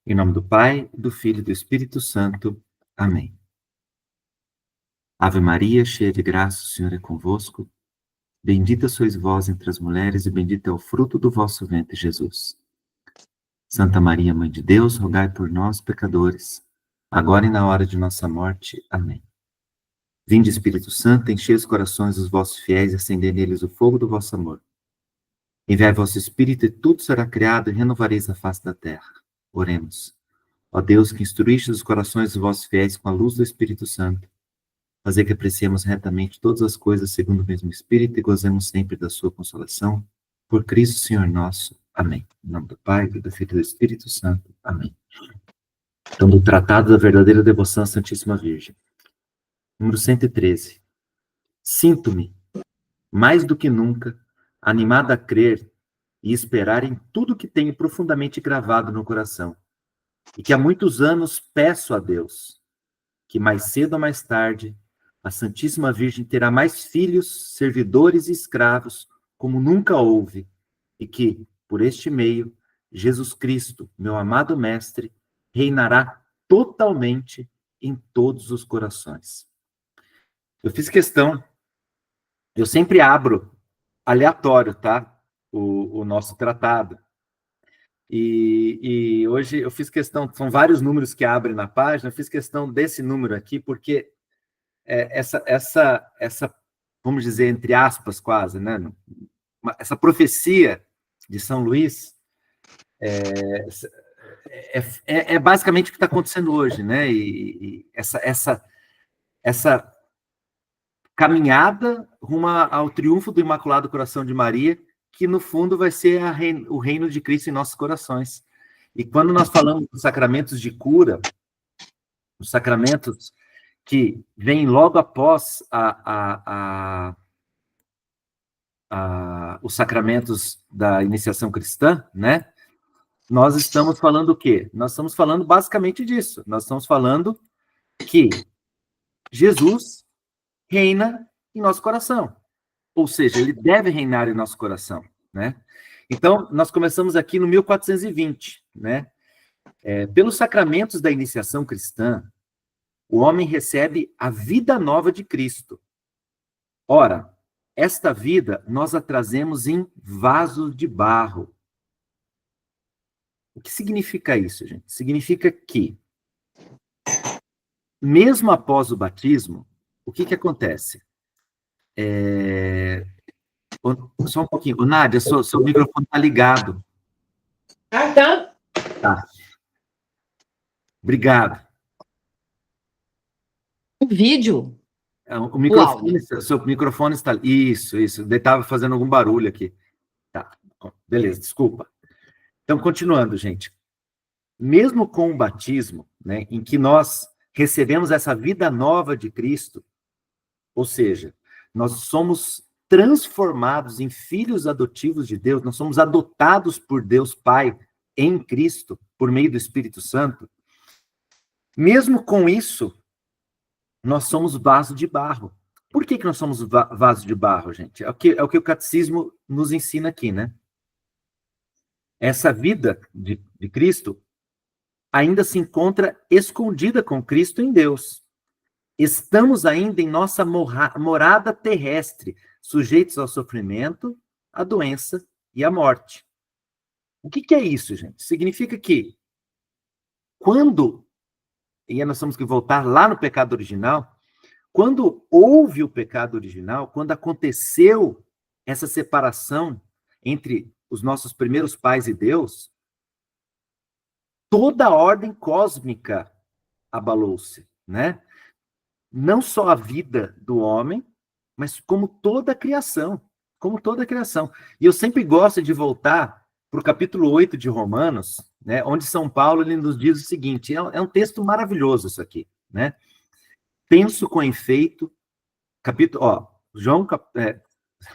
Em nome do Pai, do Filho e do Espírito Santo. Amém. Ave Maria, cheia de graça, o Senhor é convosco. Bendita sois vós entre as mulheres e bendito é o fruto do vosso ventre, Jesus. Santa Maria, Mãe de Deus, rogai por nós, pecadores, agora e na hora de nossa morte. Amém. Vinde, Espírito Santo, enchei os corações dos vossos fiéis e acendei neles o fogo do vosso amor. Enviai vosso Espírito e tudo será criado e renovareis a face da terra. Oremos. Ó Deus, que instruíste os corações dos vossos fiéis com a luz do Espírito Santo, fazer que apreciemos retamente todas as coisas segundo o mesmo Espírito e gozemos sempre da sua consolação. Por Cristo, Senhor nosso. Amém. Em nome do Pai, do Filho e do Espírito Santo. Amém. Então, do Tratado da Verdadeira Devoção à Santíssima Virgem. Número 113. Sinto-me, mais do que nunca, animado a crer e esperar em tudo que tenho profundamente gravado no coração, e que há muitos anos peço a Deus, que mais cedo ou mais tarde a Santíssima Virgem terá mais filhos, servidores e escravos, como nunca houve, e que, por este meio, Jesus Cristo, meu amado Mestre, reinará totalmente em todos os corações. Eu fiz questão, eu sempre abro aleatório, tá? O nosso tratado. E hoje eu fiz questão, são vários números que abrem na página, eu fiz questão desse número aqui, porque essa, vamos dizer, entre aspas, quase, né? Essa profecia de São Luís é basicamente o que está acontecendo hoje, né? E essa caminhada rumo ao triunfo do Imaculado Coração de Maria, que no fundo vai ser o reino de Cristo em nossos corações. E quando nós falamos dos sacramentos de cura, os sacramentos que vêm logo após os sacramentos da iniciação cristã, né? Nós estamos falando o quê? Nós estamos falando basicamente disso. Nós estamos falando que Jesus reina em nosso coração. Ou seja, ele deve reinar em nosso coração, né? Então, nós começamos aqui no 1420, né? Pelos sacramentos da iniciação cristã, o homem recebe a vida nova de Cristo. Ora, esta vida nós a trazemos em vasos de barro. O que significa isso, gente? Significa que, mesmo após o batismo, o que acontece? Só um pouquinho. Nádia, seu microfone está ligado. Ah, tá. Tá. Obrigado. O vídeo? O microfone, seu microfone está... Isso. Ele estava fazendo algum barulho aqui. Tá, beleza, desculpa. Então, continuando, gente. Mesmo com o batismo, né, em que nós recebemos essa vida nova de Cristo, ou seja, nós somos transformados em filhos adotivos de Deus, nós somos adotados por Deus Pai em Cristo, por meio do Espírito Santo. Mesmo com isso, nós somos vaso de barro. Por que nós somos vaso de barro, gente? É o que o catecismo nos ensina aqui, né? Essa vida de Cristo ainda se encontra escondida com Cristo em Deus. Estamos ainda em nossa morada terrestre, sujeitos ao sofrimento, à doença e à morte. O que é isso, gente? Significa que quando, e nós temos que voltar lá no pecado original, quando houve o pecado original, quando aconteceu essa separação entre os nossos primeiros pais e Deus, toda a ordem cósmica abalou-se, né? Não só a vida do homem, mas como toda a criação, como toda a criação. E eu sempre gosto de voltar para o capítulo 8 de Romanos, né, onde São Paulo ele nos diz o seguinte, é um texto maravilhoso isso aqui, né? Penso com efeito,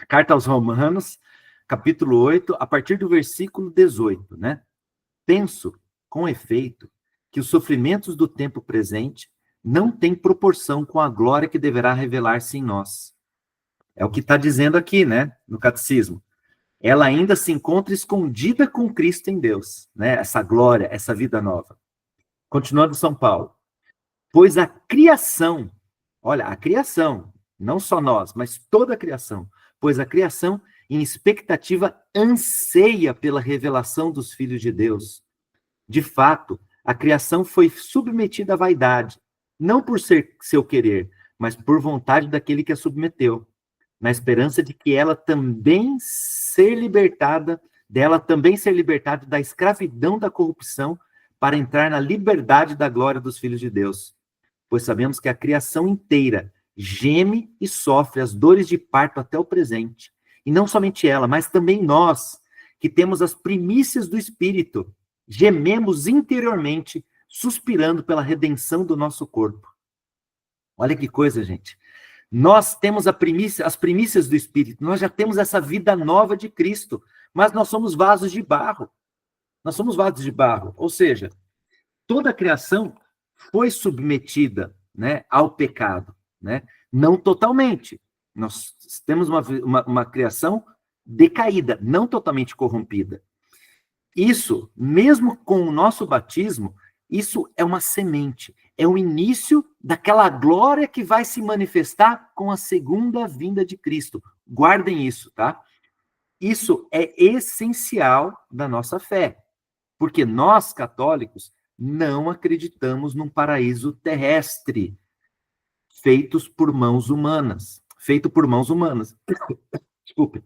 Carta aos Romanos, capítulo 8, a partir do versículo 18, né? Penso com efeito que os sofrimentos do tempo presente não têm proporção com a glória que deverá revelar-se em nós. É o que está dizendo aqui, né, no catecismo. ela ainda se encontra escondida com Cristo em Deus, né? Essa glória, essa vida nova. Continuando São Paulo. Pois a criação, olha, a criação, não só nós, mas toda a criação, pois a criação, em expectativa, anseia pela revelação dos filhos de Deus. De fato, a criação foi submetida à vaidade, não por ser seu querer, mas por vontade daquele que a submeteu, na esperança de que ela também ser libertada da escravidão da corrupção, para entrar na liberdade da glória dos filhos de Deus. Pois sabemos que a criação inteira geme e sofre as dores de parto até o presente. E não somente ela, mas também nós, que temos as primícias do Espírito, gememos interiormente, suspirando pela redenção do nosso corpo. Olha que coisa, gente. Nós temos as primícias do Espírito, nós já temos essa vida nova de Cristo, mas nós somos vasos de barro. Nós somos vasos de barro, ou seja, toda a criação foi submetida, né, ao pecado, né? Não totalmente. Nós temos uma criação decaída, não totalmente corrompida. Isso, mesmo com o nosso batismo, isso é uma semente, é o início daquela glória que vai se manifestar com a segunda vinda de Cristo. Guardem isso, tá? Isso é essencial da nossa fé, porque nós, católicos, não acreditamos num paraíso terrestre feito por mãos humanas. Desculpe.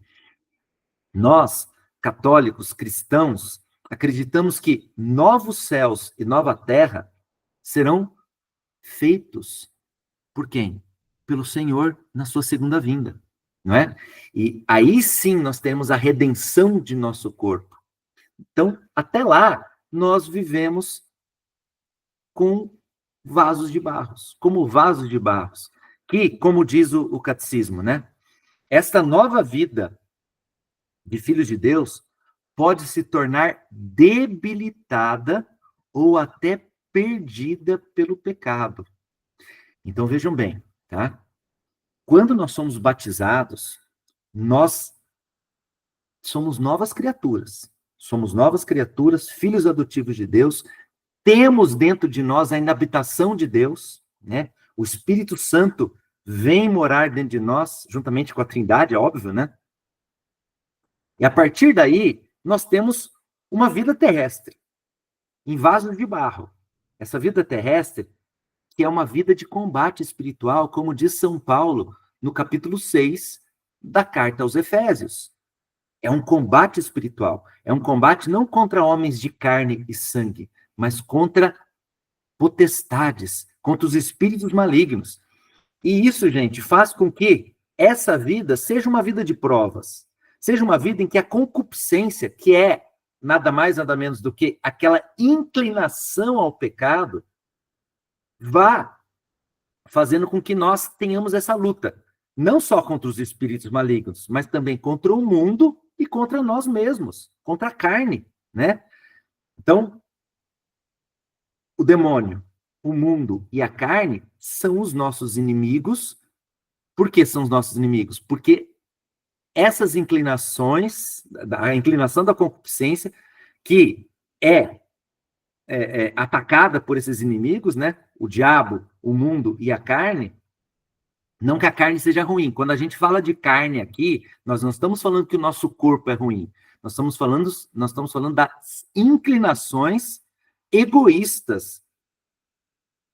Nós, católicos, cristãos, acreditamos que novos céus e nova terra serão feitos por quem? Pelo Senhor na sua segunda vinda, não é? E aí sim nós temos a redenção de nosso corpo. Então, até lá, nós vivemos com vasos de barros, como vasos de barros, que, como diz o catecismo, né? Esta nova vida de filhos de Deus pode se tornar debilitada ou até perdida pelo pecado. Então, vejam bem, tá? Quando nós somos batizados, nós somos novas criaturas. Somos novas criaturas, filhos adotivos de Deus, temos dentro de nós a inabitação de Deus, né? O Espírito Santo vem morar dentro de nós, juntamente com a Trindade, é óbvio, né? E a partir daí, nós temos uma vida terrestre, em vasos de barro. Essa vida terrestre, que é uma vida de combate espiritual, como diz São Paulo, no capítulo 6 da carta aos Efésios. É um combate espiritual. É um combate não contra homens de carne e sangue, mas contra potestades, contra os espíritos malignos. E isso, gente, faz com que essa vida seja uma vida de provas. Seja uma vida em que a concupiscência, que é nada mais, nada menos do que aquela inclinação ao pecado, vá fazendo com que nós tenhamos essa luta. Não só contra os espíritos malignos, mas também contra o mundo e contra nós mesmos, contra a carne, né? Então, o demônio, o mundo e a carne são os nossos inimigos. Por que são os nossos inimigos? Porque essas inclinações, a inclinação da concupiscência, que é atacada por esses inimigos, né? O diabo, o mundo e a carne. Não que a carne seja ruim. Quando a gente fala de carne aqui, nós não estamos falando que o nosso corpo é ruim. Nós estamos falando das inclinações egoístas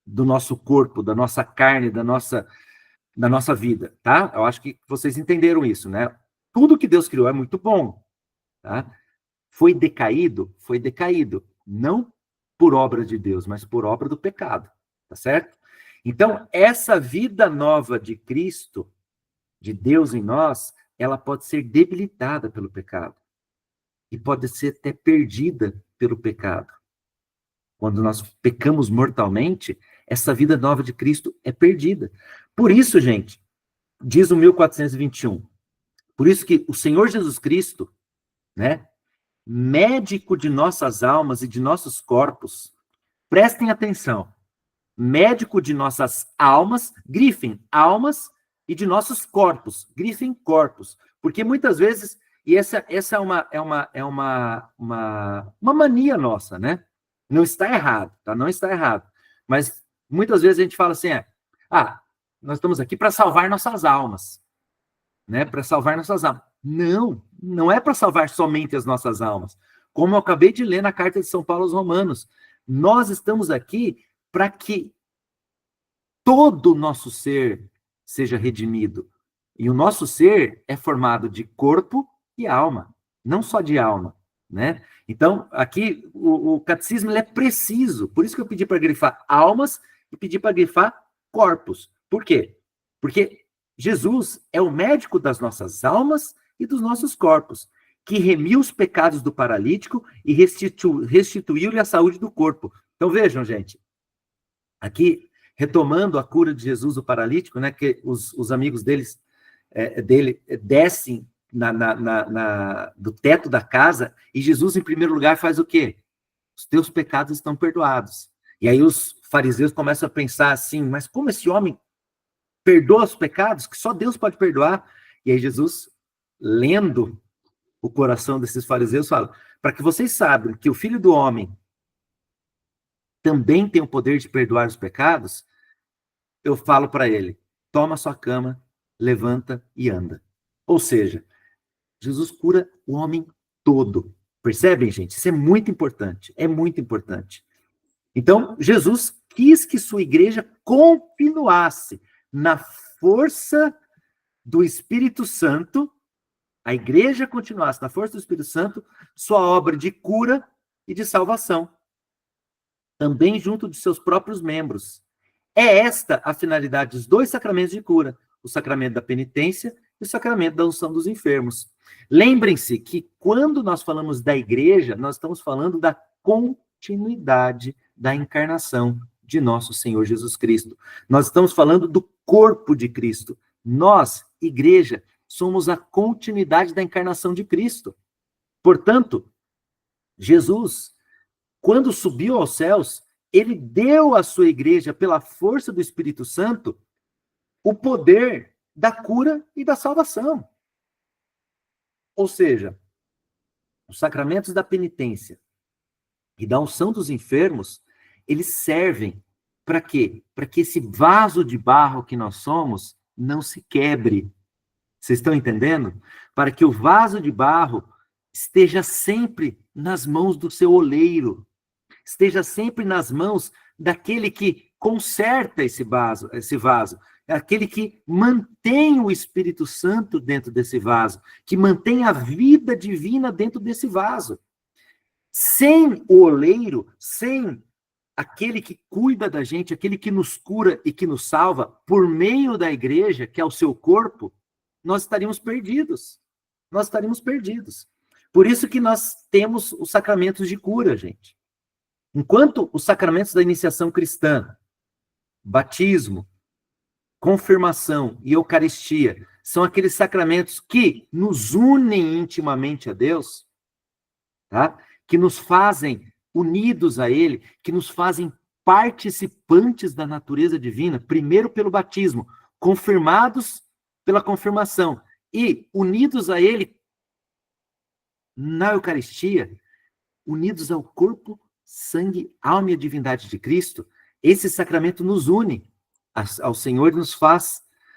do nosso corpo, da nossa carne, da nossa vida, tá? Eu acho que vocês entenderam isso, né? Tudo que Deus criou é muito bom, tá? Foi decaído, não por obra de Deus, mas por obra do pecado, tá certo? Então, essa vida nova de Cristo, de Deus em nós, ela pode ser debilitada pelo pecado. E pode ser até perdida pelo pecado. Quando nós pecamos mortalmente, essa vida nova de Cristo é perdida. Por isso, gente, diz o 1421, por isso que o Senhor Jesus Cristo, né, médico de nossas almas e de nossos corpos, prestem atenção, médico de nossas almas, grifem almas, e de nossos corpos, grifem corpos, porque muitas vezes E essa uma mania nossa, né? Não está errado, tá? Não está errado. Mas muitas vezes a gente fala assim, nós estamos aqui para salvar nossas almas, né? Para salvar nossas almas. Não, não é para salvar somente as nossas almas. Como eu acabei de ler na carta de São Paulo aos Romanos, nós estamos aqui para que todo o nosso ser seja redimido. E o nosso ser é formado de corpo e alma, não só de alma, né? Então, aqui, o catecismo ele é preciso. Por isso que eu pedi para grifar almas e pedi para grifar corpos. Por quê? Porque Jesus é o médico das nossas almas e dos nossos corpos, que remiu os pecados do paralítico e restituiu-lhe a saúde do corpo. Então, vejam, gente, aqui, retomando a cura de Jesus, o paralítico, né, que os amigos dele descem do teto da casa, e Jesus, em primeiro lugar, faz o quê? Os teus pecados estão perdoados. E aí os fariseus começam a pensar assim, mas como esse homem perdoa os pecados que só Deus pode perdoar? E aí Jesus, lendo o coração desses fariseus, fala, para que vocês saibam que o Filho do Homem também tem o poder de perdoar os pecados, eu falo para ele, toma sua cama, levanta e anda. Ou seja, Jesus cura o homem todo. Percebem, gente? Isso é muito importante. É muito importante. Então, Jesus quis que sua igreja continuasse na força do Espírito Santo, a igreja continuasse na força do Espírito Santo, sua obra de cura e de salvação. Também junto de seus próprios membros. É esta a finalidade dos dois sacramentos de cura, o sacramento da penitência e o sacramento da unção dos enfermos. Lembrem-se que quando nós falamos da igreja, nós estamos falando da continuidade da encarnação de nosso Senhor Jesus Cristo. Nós estamos falando do corpo de Cristo. Nós, igreja, somos a continuidade da encarnação de Cristo. Portanto, Jesus, quando subiu aos céus, ele deu à sua igreja, pela força do Espírito Santo, o poder da cura e da salvação. Ou seja, os sacramentos da penitência e da unção dos enfermos, eles servem para quê? Para que esse vaso de barro que nós somos não se quebre. Vocês estão entendendo? Para que o vaso de barro esteja sempre nas mãos do seu oleiro, esteja sempre nas mãos daquele que conserta esse vaso, aquele que mantém o Espírito Santo dentro desse vaso, que mantém a vida divina dentro desse vaso. Sem o oleiro, sem aquele que cuida da gente, aquele que nos cura e que nos salva, por meio da igreja, que é o seu corpo, nós estaríamos perdidos. Nós estaríamos perdidos. Por isso que nós temos os sacramentos de cura, gente. Enquanto os sacramentos da iniciação cristã, batismo, confirmação e Eucaristia, são aqueles sacramentos que nos unem intimamente a Deus, tá? Que nos fazem unidos a Ele, que nos fazem participantes da natureza divina, primeiro pelo batismo, confirmados pela confirmação e unidos a Ele na Eucaristia, unidos ao corpo, sangue, alma e a divindade de Cristo. Esse sacramento nos une ao Senhor e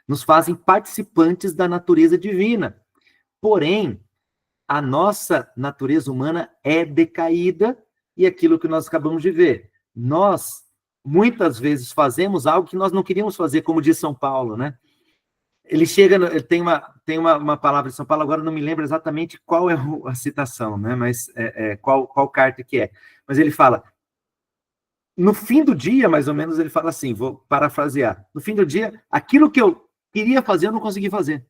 nos fazem participantes da natureza divina. Porém, a nossa natureza humana é decaída e aquilo que nós acabamos de ver. Nós, muitas vezes, fazemos algo que nós não queríamos fazer, como diz São Paulo, né? Ele tem uma palavra de São Paulo, agora não me lembro exatamente qual é a citação, né? Mas qual carta que é. Mas ele fala, no fim do dia, mais ou menos, ele fala assim, vou parafrasear, no fim do dia, aquilo que eu queria fazer, eu não consegui fazer,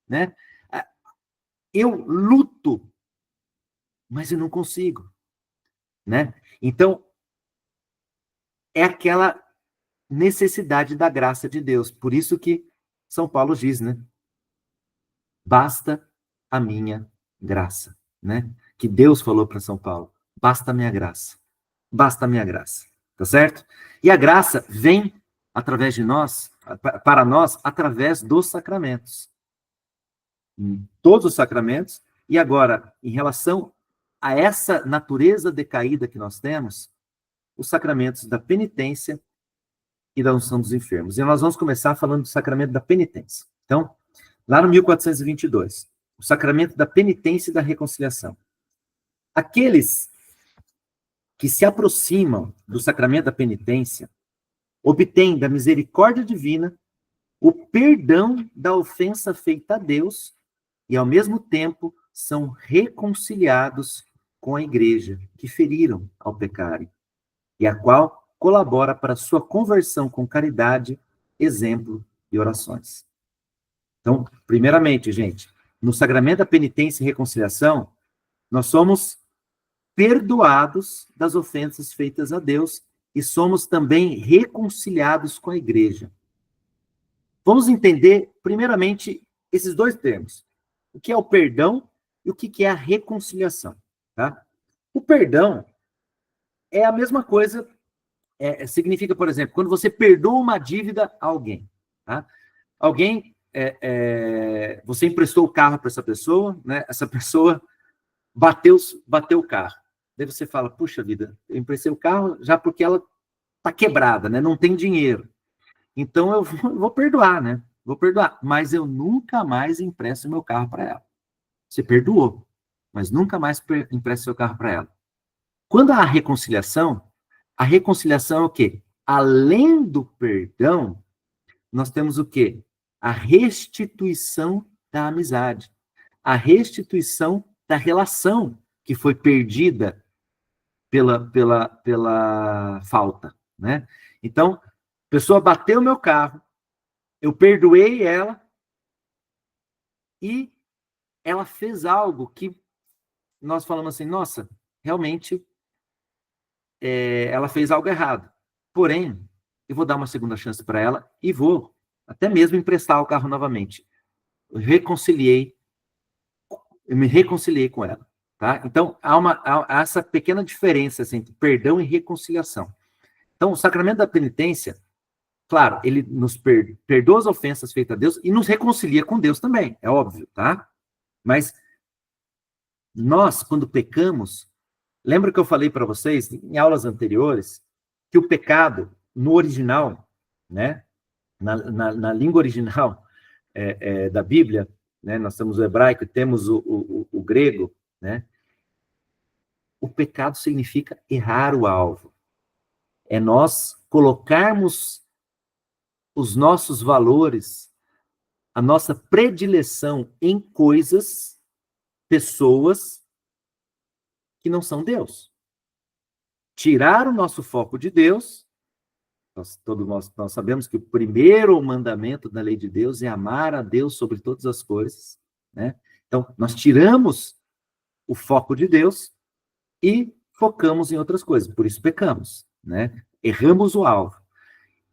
né? Eu luto, mas eu não consigo, né? Então, é aquela necessidade da graça de Deus. Por isso que São Paulo diz, né? Basta a minha graça, né? Que Deus falou para São Paulo, basta a minha graça. Basta a minha graça, tá certo? E a graça vem através de nós, para nós, através dos sacramentos. Todos os sacramentos E agora, em relação a essa natureza decaída que nós temos, os sacramentos da penitência e da unção dos enfermos. E nós vamos começar falando do sacramento da penitência. Então, lá no 1422, o sacramento da penitência e da reconciliação. Aqueles que se aproximam do sacramento da penitência obtêm da misericórdia divina o perdão da ofensa feita a Deus e, ao mesmo tempo, são reconciliados com a igreja que feriram ao pecarem, e a qual colabora para sua conversão com caridade, exemplo e orações. Então, primeiramente, gente, no sacramento da penitência e reconciliação, nós somos perdoados das ofensas feitas a Deus e somos também reconciliados com a igreja. Vamos entender, primeiramente, esses dois termos. O que é o perdão e o que é a reconciliação. Tá? O perdão é a mesma coisa, significa, por exemplo, quando você perdoa uma dívida a alguém. Tá? Alguém, você emprestou o carro para essa pessoa, né? Essa pessoa bateu o carro. Daí você fala, puxa vida, eu emprestei o carro já porque ela está quebrada, né? Não tem dinheiro. Então eu vou perdoar, né? Vou perdoar. Mas eu nunca mais empresto meu carro para ela. Você perdoou, mas nunca mais empresta seu carro para ela. Quando há a reconciliação é o quê? Além do perdão, nós temos o quê? A restituição da amizade. A restituição da relação que foi perdida pela falta, né? Então, a pessoa bateu meu carro, eu perdoei ela e ela fez algo que nós falamos assim, nossa, realmente ela fez algo errado. Porém, eu vou dar uma segunda chance para ela e vou até mesmo emprestar o carro novamente. Eu me reconciliei com ela. Tá? Então, há essa pequena diferença assim, entre perdão e reconciliação. Então, o sacramento da penitência, claro, ele nos perdoa as ofensas feitas a Deus e nos reconcilia com Deus também, é óbvio, tá? Mas nós, quando pecamos, lembra que eu falei para vocês, em aulas anteriores, que o pecado, no original, né, na língua original da Bíblia, né, nós temos o hebraico e temos o grego, né, o pecado significa errar o alvo. É nós colocarmos os nossos valores, a nossa predileção em coisas, pessoas que não são Deus. Tirar o nosso foco de Deus. Nós sabemos que o primeiro mandamento da lei de Deus é amar a Deus sobre todas as coisas, né? Então, nós tiramos o foco de Deus e focamos em outras coisas, por isso pecamos, né? Erramos o alvo.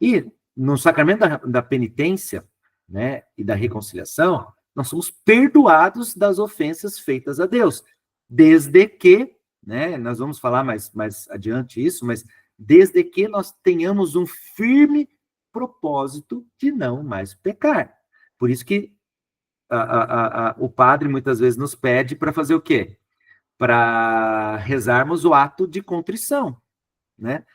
E no sacramento da penitência, né, e da reconciliação, nós somos perdoados das ofensas feitas a Deus, desde que, né, nós vamos falar mais adiante isso, mas desde que nós tenhamos um firme propósito de não mais pecar. Por isso que o padre muitas vezes nos pede para fazer o quê? Para rezarmos o ato de contrição, né?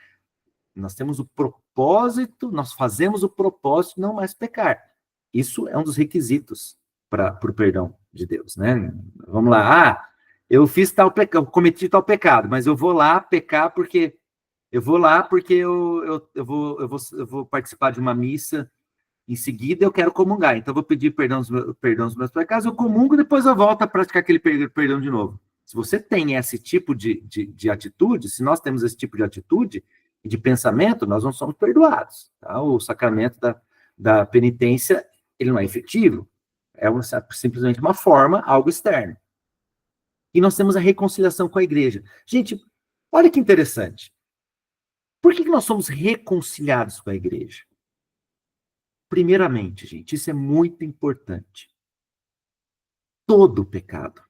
Nós temos o propósito, nós fazemos o propósito de não mais pecar. Isso é um dos requisitos para o perdão de Deus, né? Vamos lá, eu fiz tal pecado, cometi tal pecado, mas eu vou lá pecar porque eu vou participar de uma missa em seguida, eu quero comungar, então eu vou pedir perdão dos meus pecados, eu comungo e depois eu volto a praticar aquele perdão de novo. Se você tem esse tipo de atitude, se nós temos esse tipo de atitude e de pensamento, nós não somos perdoados. Tá? O sacramento da penitência, ele não é efetivo, simplesmente uma forma, algo externo. E nós temos a reconciliação com a igreja. Gente, olha que interessante. Por que nós somos reconciliados com a igreja? Primeiramente, gente, isso é muito importante. Todo pecado,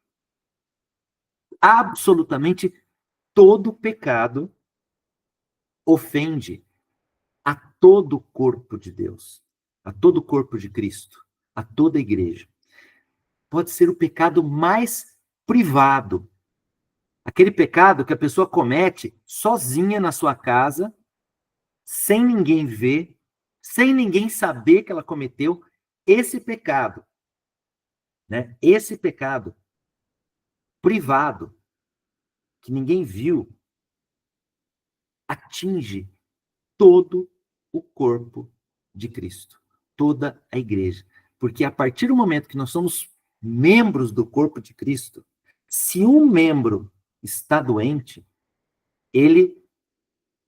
absolutamente todo pecado, ofende a todo o corpo de Deus, a todo o corpo de Cristo, a toda a igreja. Pode ser o pecado mais privado. Aquele pecado que a pessoa comete sozinha na sua casa, sem ninguém ver, sem ninguém saber que ela cometeu esse pecado, né? Esse pecado privado, que ninguém viu, atinge todo o corpo de Cristo, toda a igreja. Porque a partir do momento que nós somos membros do corpo de Cristo, se um membro está doente, ele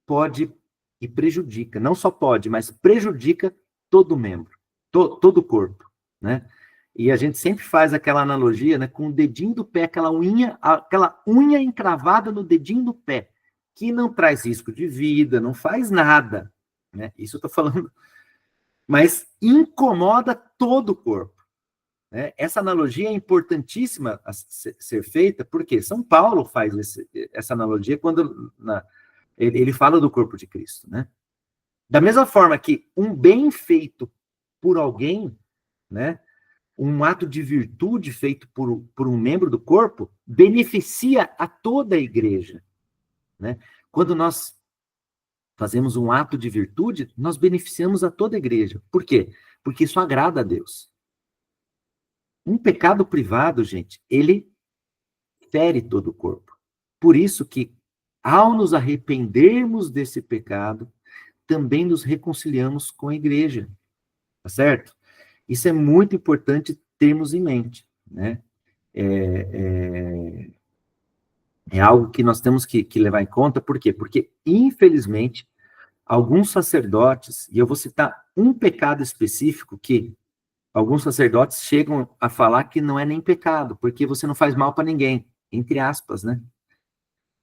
pode e prejudica, não só pode, mas prejudica todo membro, todo o corpo, né? E a gente sempre faz aquela analogia, né, com o dedinho do pé, aquela unha encravada no dedinho do pé, que não traz risco de vida, não faz nada, né? Isso eu estou falando, mas incomoda todo o corpo, né? Essa analogia é importantíssima a ser feita, porque São Paulo faz essa analogia quando ele fala do corpo de Cristo, né? Da mesma forma que um bem feito por alguém, né, um ato de virtude feito por um membro do corpo, beneficia a toda a igreja, né? Quando nós fazemos um ato de virtude, nós beneficiamos a toda a igreja. Por quê? Porque isso agrada a Deus. Um pecado privado, gente, ele fere todo o corpo. Por isso que, ao nos arrependermos desse pecado, também nos reconciliamos com a igreja, tá certo? Isso é muito importante termos em mente, né? É algo que nós temos que levar em conta, por quê? Porque, infelizmente, alguns sacerdotes, e eu vou citar um pecado específico que alguns sacerdotes chegam a falar que não é nem pecado, porque você não faz mal para ninguém, entre aspas, né?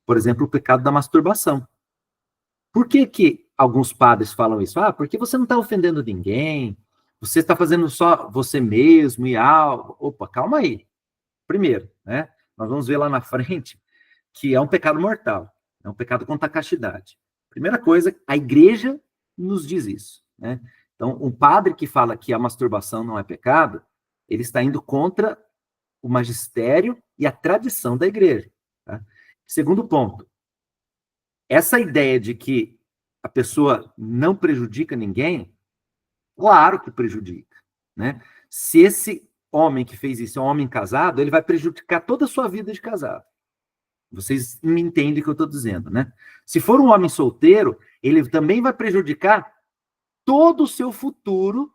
Por exemplo, o pecado da masturbação. Por que que alguns padres falam isso? Ah, porque você não está ofendendo ninguém, você está fazendo só você mesmo e algo. Opa, calma aí. Primeiro, né? Nós vamos ver lá na frente que é um pecado mortal, é um pecado contra a castidade. Primeira coisa, a igreja nos diz isso, né? Então, um padre que fala que a masturbação não é pecado, ele está indo contra o magistério e a tradição da igreja, tá? Segundo ponto, essa ideia de que a pessoa não prejudica ninguém, claro que prejudica, né? Se esse homem que fez isso é um homem casado, ele vai prejudicar toda a sua vida de casado. Vocês me entendem o que eu estou dizendo, né? Se for um homem solteiro, ele também vai prejudicar todo o seu futuro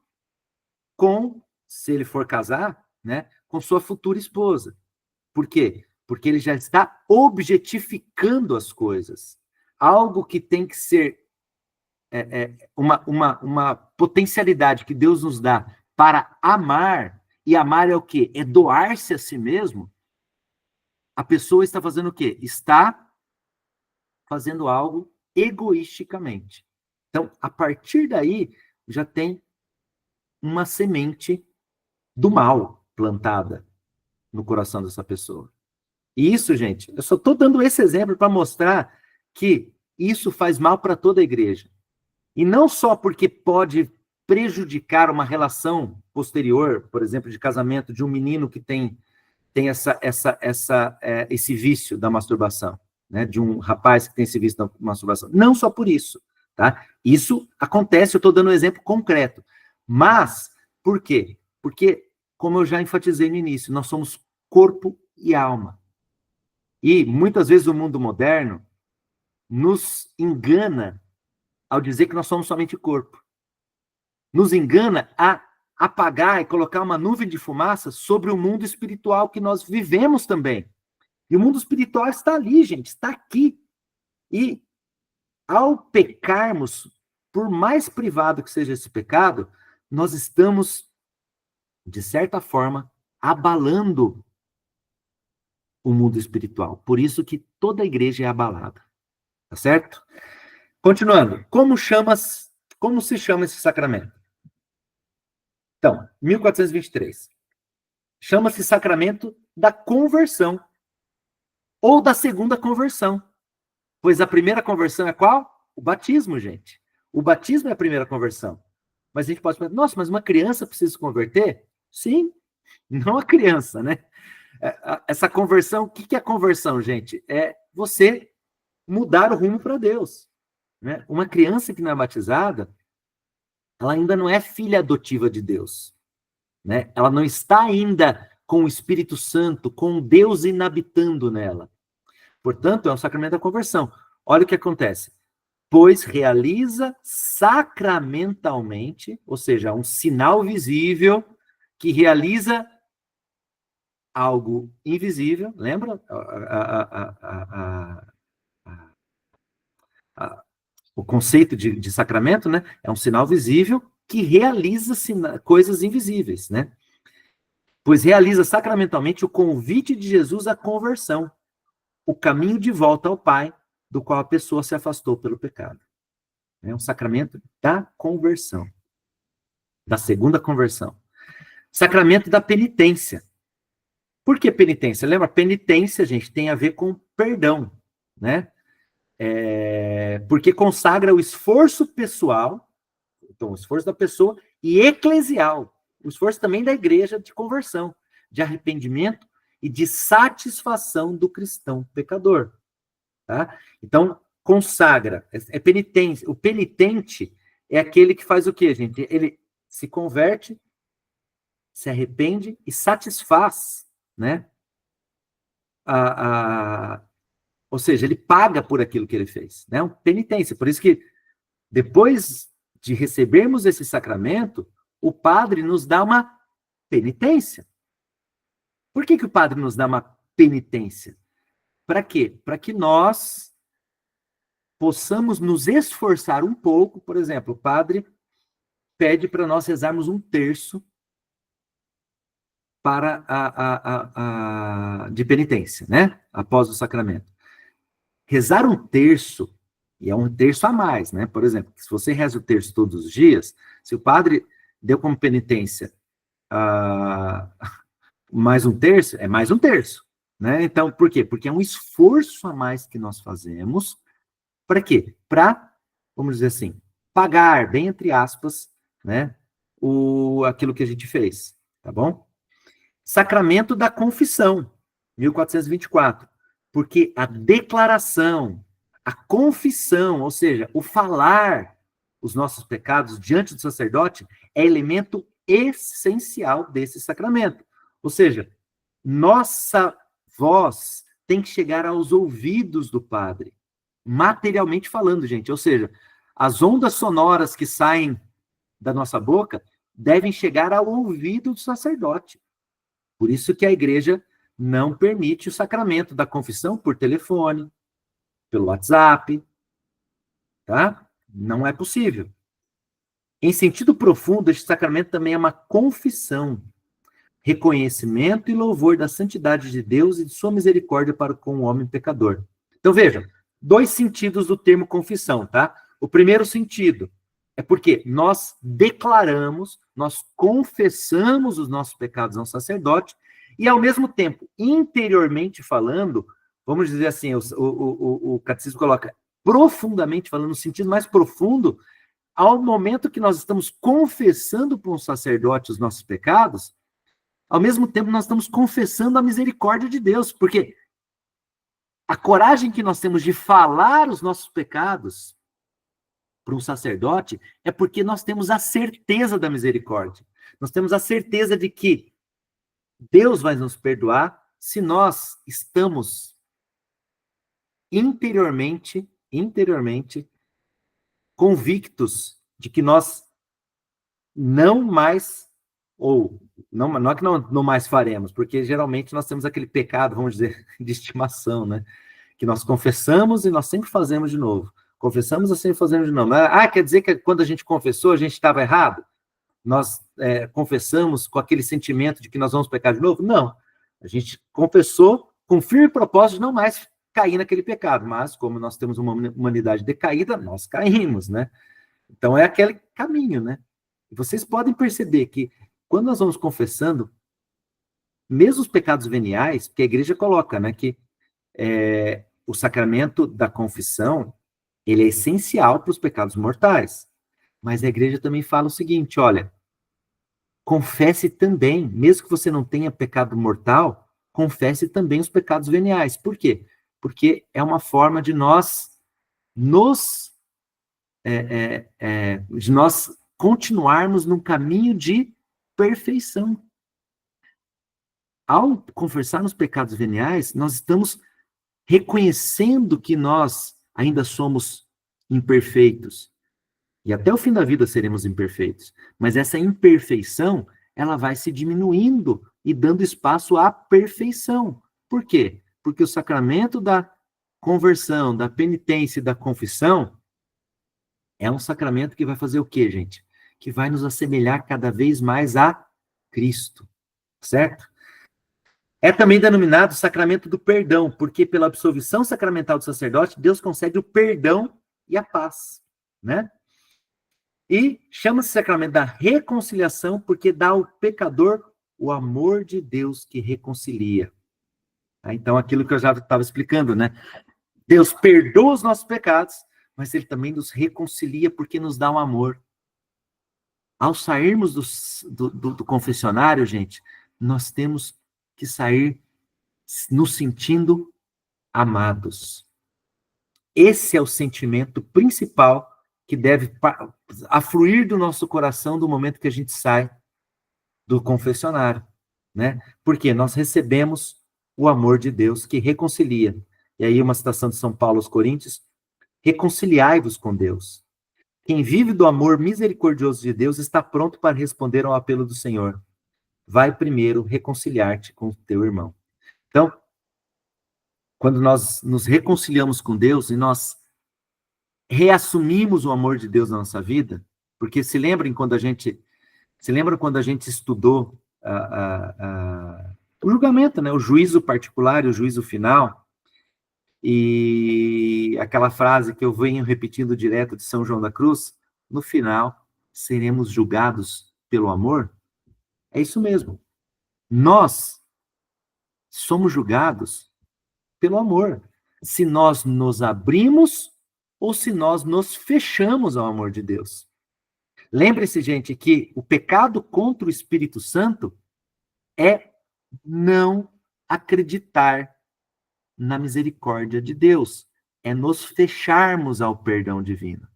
com, se ele for casar, né, com sua futura esposa. Por quê? Porque ele já está objetificando as coisas. Algo que tem que ser uma potencialidade que Deus nos dá para amar, e amar é o quê? É doar-se a si mesmo. A pessoa está fazendo o quê? Está fazendo algo egoisticamente. Então, a partir daí, já tem uma semente do mal plantada no coração dessa pessoa. E isso, gente, eu só estou dando esse exemplo para mostrar que isso faz mal para toda a igreja. E não só porque pode prejudicar uma relação posterior, por exemplo, de casamento de um menino que tem esse vício da masturbação, né? De um rapaz que tem esse vício da masturbação. Não só por isso, tá? Isso acontece, eu estou dando um exemplo concreto. Mas, por quê? Porque, como eu já enfatizei no início, nós somos corpo e alma. E, muitas vezes, o mundo moderno nos engana ao dizer que nós somos somente corpo. Nos engana a apagar e colocar uma nuvem de fumaça sobre o mundo espiritual que nós vivemos também. E o mundo espiritual está ali, gente, está aqui. E ao pecarmos, por mais privado que seja esse pecado, nós estamos, de certa forma, abalando o mundo espiritual. Por isso que toda a igreja é abalada. Tá certo? Continuando. Como se chama esse sacramento? Então, 1423. Chama-se sacramento da conversão, ou da segunda conversão. Pois a primeira conversão é qual? O batismo, gente. O batismo é a primeira conversão. Mas a gente pode pensar, nossa, mas uma criança precisa se converter? Sim, não a criança, né? Essa conversão, o que é conversão, gente? É você mudar o rumo para Deus. Né? Uma criança que não é batizada, ela ainda não é filha adotiva de Deus. Né? Ela não está ainda com o Espírito Santo, com Deus inabitando nela. Portanto, é um sacramento da conversão. Olha o que acontece. Pois realiza sacramentalmente, ou seja, um sinal visível que realiza algo invisível, lembra? O conceito de sacramento, né? É um sinal visível que realiza coisas invisíveis, né? Pois realiza sacramentalmente o convite de Jesus à conversão, o caminho de volta ao Pai, do qual a pessoa se afastou pelo pecado. É um sacramento da conversão, da segunda conversão. Sacramento da penitência. Por que penitência? Lembra, penitência, gente, tem a ver com perdão, né? Porque consagra o esforço pessoal, então o esforço da pessoa, e eclesial, o esforço também da igreja de conversão, de arrependimento e de satisfação do cristão pecador. Tá? Então, consagra, é penitência. O penitente é aquele que faz o quê, gente? Ele se converte, se arrepende e satisfaz, né? Ou seja, ele paga por aquilo que ele fez, né? Penitência. Por isso que, depois de recebermos esse sacramento, o padre nos dá uma penitência. Por que o padre nos dá uma penitência? Para quê? Para que nós possamos nos esforçar um pouco. Por exemplo, o padre pede para nós rezarmos um terço de penitência, né? Após o sacramento. Rezar um terço, e é um terço a mais, né? Por exemplo, se você reza o terço todos os dias, se o padre deu como penitência mais um terço, é mais um terço, né? Então, por quê? Porque é um esforço a mais que nós fazemos. Para quê? Para, vamos dizer assim, pagar, bem entre aspas, né? Aquilo que a gente fez, tá bom? Sacramento da confissão, 1424. Porque a declaração, a confissão, ou seja, o falar os nossos pecados diante do sacerdote é elemento essencial desse sacramento. Ou seja, nossa voz tem que chegar aos ouvidos do padre, materialmente falando, gente. Ou seja, as ondas sonoras que saem da nossa boca devem chegar ao ouvido do sacerdote. Por isso que a igreja não permite o sacramento da confissão por telefone, pelo WhatsApp, tá? Não é possível. Em sentido profundo, este sacramento também é uma confissão, reconhecimento e louvor da santidade de Deus e de sua misericórdia para com o homem pecador. Então, veja, 2 sentidos do termo confissão, tá? O primeiro sentido é porque nós declaramos, nós confessamos os nossos pecados ao sacerdote e, ao mesmo tempo, interiormente falando, vamos dizer assim, o catecismo coloca profundamente falando, no sentido mais profundo, ao momento que nós estamos confessando para um sacerdote os nossos pecados, ao mesmo tempo nós estamos confessando a misericórdia de Deus, porque a coragem que nós temos de falar os nossos pecados para um sacerdote é porque nós temos a certeza da misericórdia. Nós temos a certeza de que Deus vai nos perdoar se nós estamos interiormente convictos de que nós não mais, ou não é que não mais faremos, porque geralmente nós temos aquele pecado, vamos dizer, de estimação, né? Que nós confessamos e nós sempre fazemos de novo. Confessamos e sempre fazemos de novo. Quer dizer que quando a gente confessou, a gente estava errado? Nós confessamos com aquele sentimento de que nós vamos pecar de novo? Não. A gente confessou com firme propósito de não mais cair naquele pecado, mas como nós temos uma humanidade decaída, nós caímos, né? Então é aquele caminho, né? E vocês podem perceber que quando nós vamos confessando, mesmo os pecados veniais, porque a igreja coloca, né, que o sacramento da confissão, ele é essencial para os pecados mortais. Mas a igreja também fala o seguinte, olha, confesse também, mesmo que você não tenha pecado mortal, confesse também os pecados veniais. Por quê? Porque é uma forma de nós de nós continuarmos num caminho de perfeição. Ao confessar os pecados veniais, nós estamos reconhecendo que nós ainda somos imperfeitos. E até o fim da vida seremos imperfeitos. Mas essa imperfeição, ela vai se diminuindo e dando espaço à perfeição. Por quê? Porque o sacramento da conversão, da penitência e da confissão é um sacramento que vai fazer o quê, gente? Que vai nos assemelhar cada vez mais a Cristo, certo? É também denominado sacramento do perdão, porque pela absolvição sacramental do sacerdote, Deus concede o perdão e a paz, né? E chama-se sacramento da reconciliação, porque dá ao pecador o amor de Deus que reconcilia. Então, aquilo que eu já estava explicando, né? Deus perdoa os nossos pecados, mas ele também nos reconcilia porque nos dá um amor. Ao sairmos do confessionário, gente, nós temos que sair nos sentindo amados. Esse é o sentimento principal que deve afluir do nosso coração do momento que a gente sai do confessionário, né? Porque nós recebemos o amor de Deus que reconcilia. E aí uma citação de São Paulo aos Coríntios: reconciliai-vos com Deus. Quem vive do amor misericordioso de Deus está pronto para responder ao apelo do Senhor. Vai primeiro reconciliar-te com o teu irmão. Então, quando nós nos reconciliamos com Deus e nós reassumimos o amor de Deus na nossa vida, porque se lembram quando a gente estudou o julgamento, né? O juízo particular e o juízo final, e aquela frase que eu venho repetindo direto de São João da Cruz: no final, seremos julgados pelo amor? É isso mesmo. Nós somos julgados pelo amor. Se nós nos abrimos ou se nós nos fechamos ao amor de Deus. Lembre-se, gente, que o pecado contra o Espírito Santo é não acreditar na misericórdia de Deus. É nos fecharmos ao perdão divino.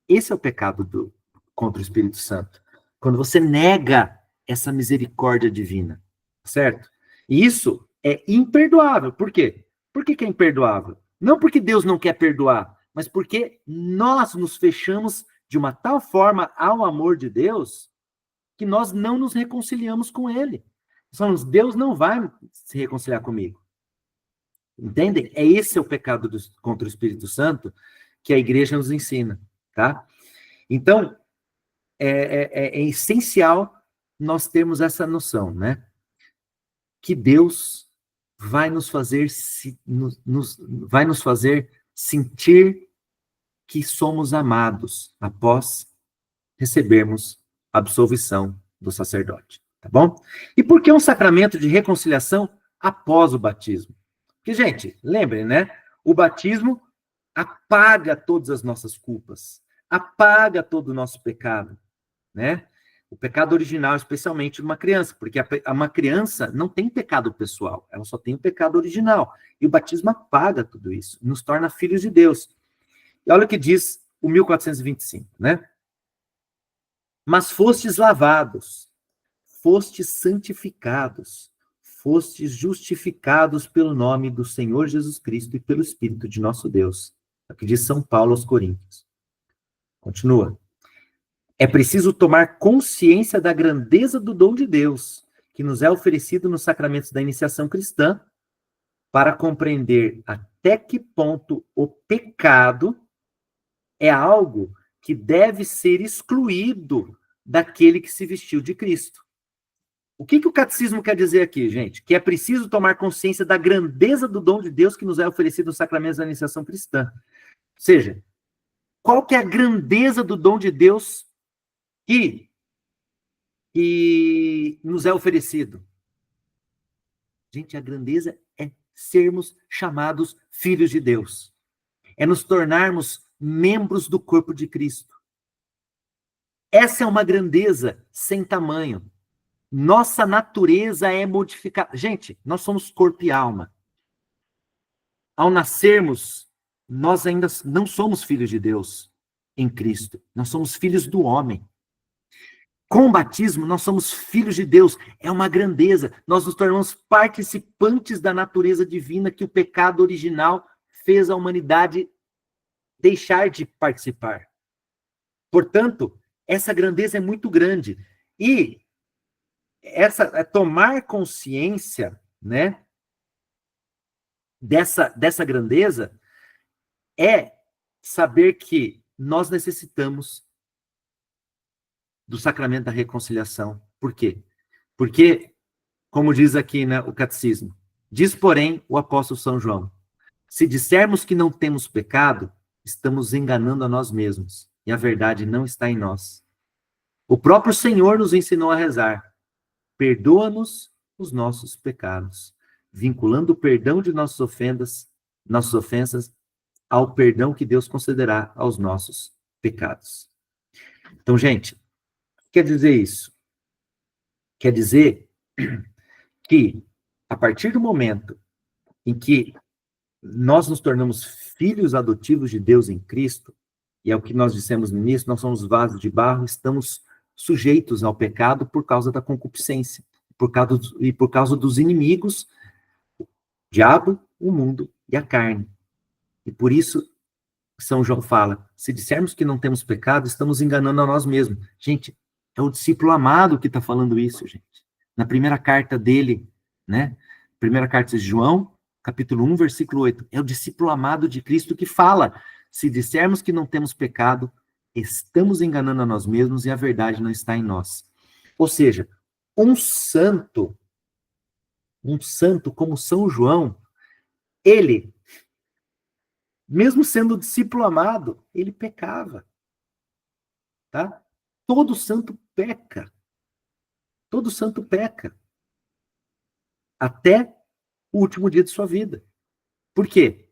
Esse é o pecado contra o Espírito Santo. Quando você nega essa misericórdia divina, certo? E isso é imperdoável. Por quê? Por que é imperdoável? Não porque Deus não quer perdoar, mas porque nós nos fechamos de uma tal forma ao amor de Deus que nós não nos reconciliamos com Ele. Deus não vai se reconciliar comigo. Entendem? Esse é o pecado contra o Espírito Santo que a igreja nos ensina, tá? Então, é essencial nós termos essa noção, né? Que Deus vai nos fazer sentir que somos amados após recebermos a absolvição do sacerdote, tá bom? E por que um sacramento de reconciliação após o batismo? Porque, gente, lembrem, né? O batismo apaga todas as nossas culpas, apaga todo o nosso pecado, né? O pecado original, especialmente de uma criança, porque uma criança não tem pecado pessoal, ela só tem o pecado original. E o batismo apaga tudo isso, nos torna filhos de Deus. E olha o que diz o 1425, né? Mas fostes lavados, fostes santificados, fostes justificados pelo nome do Senhor Jesus Cristo e pelo Espírito de nosso Deus. É o que diz São Paulo aos Coríntios. Continua. É preciso tomar consciência da grandeza do dom de Deus, que nos é oferecido nos sacramentos da iniciação cristã, para compreender até que ponto o pecado é algo que deve ser excluído daquele que se vestiu de Cristo. O que o catecismo quer dizer aqui, gente? Que é preciso tomar consciência da grandeza do dom de Deus que nos é oferecido nos sacramentos da iniciação cristã. Ou seja, qual que é a grandeza do dom de Deus que nos é oferecido? Gente, a grandeza é sermos chamados filhos de Deus. É nos tornarmos membros do corpo de Cristo. Essa é uma grandeza sem tamanho. Nossa natureza é modificada. Gente, nós somos corpo e alma. Ao nascermos, nós ainda não somos filhos de Deus em Cristo. Nós somos filhos do homem. Com o batismo, nós somos filhos de Deus. É uma grandeza. Nós nos tornamos participantes da natureza divina que o pecado original fez a humanidade deixar de participar. Portanto, essa grandeza é muito grande. E tomar consciência, né, dessa grandeza é saber que nós necessitamos do sacramento da reconciliação. Por quê? Porque, como diz aqui, né, o catecismo, diz, porém, o apóstolo São João, se dissermos que não temos pecado, estamos enganando a nós mesmos, e a verdade não está em nós. O próprio Senhor nos ensinou a rezar, perdoa-nos os nossos pecados, vinculando o perdão de nossas ofensas ao perdão que Deus concederá aos nossos pecados. Então, gente, o que quer dizer isso? Quer dizer que, a partir do momento em que nós nos tornamos filhos adotivos de Deus em Cristo, e é o que nós dissemos no início, nós somos vasos de barro, estamos sujeitos ao pecado por causa da concupiscência, por causa dos inimigos, o diabo, o mundo e a carne. E por isso, São João fala, se dissermos que não temos pecado, estamos enganando a nós mesmos. Gente, é o discípulo amado que está falando isso, gente. Na primeira carta dele, né? Primeira carta de João, capítulo 1, versículo 8. É o discípulo amado de Cristo que fala, se dissermos que não temos pecado, estamos enganando a nós mesmos e a verdade não está em nós. Ou seja, um santo como São João, ele, mesmo sendo discípulo amado, ele pecava. Tá? Todo santo peca. Todo santo peca. Até o último dia de sua vida. Por quê?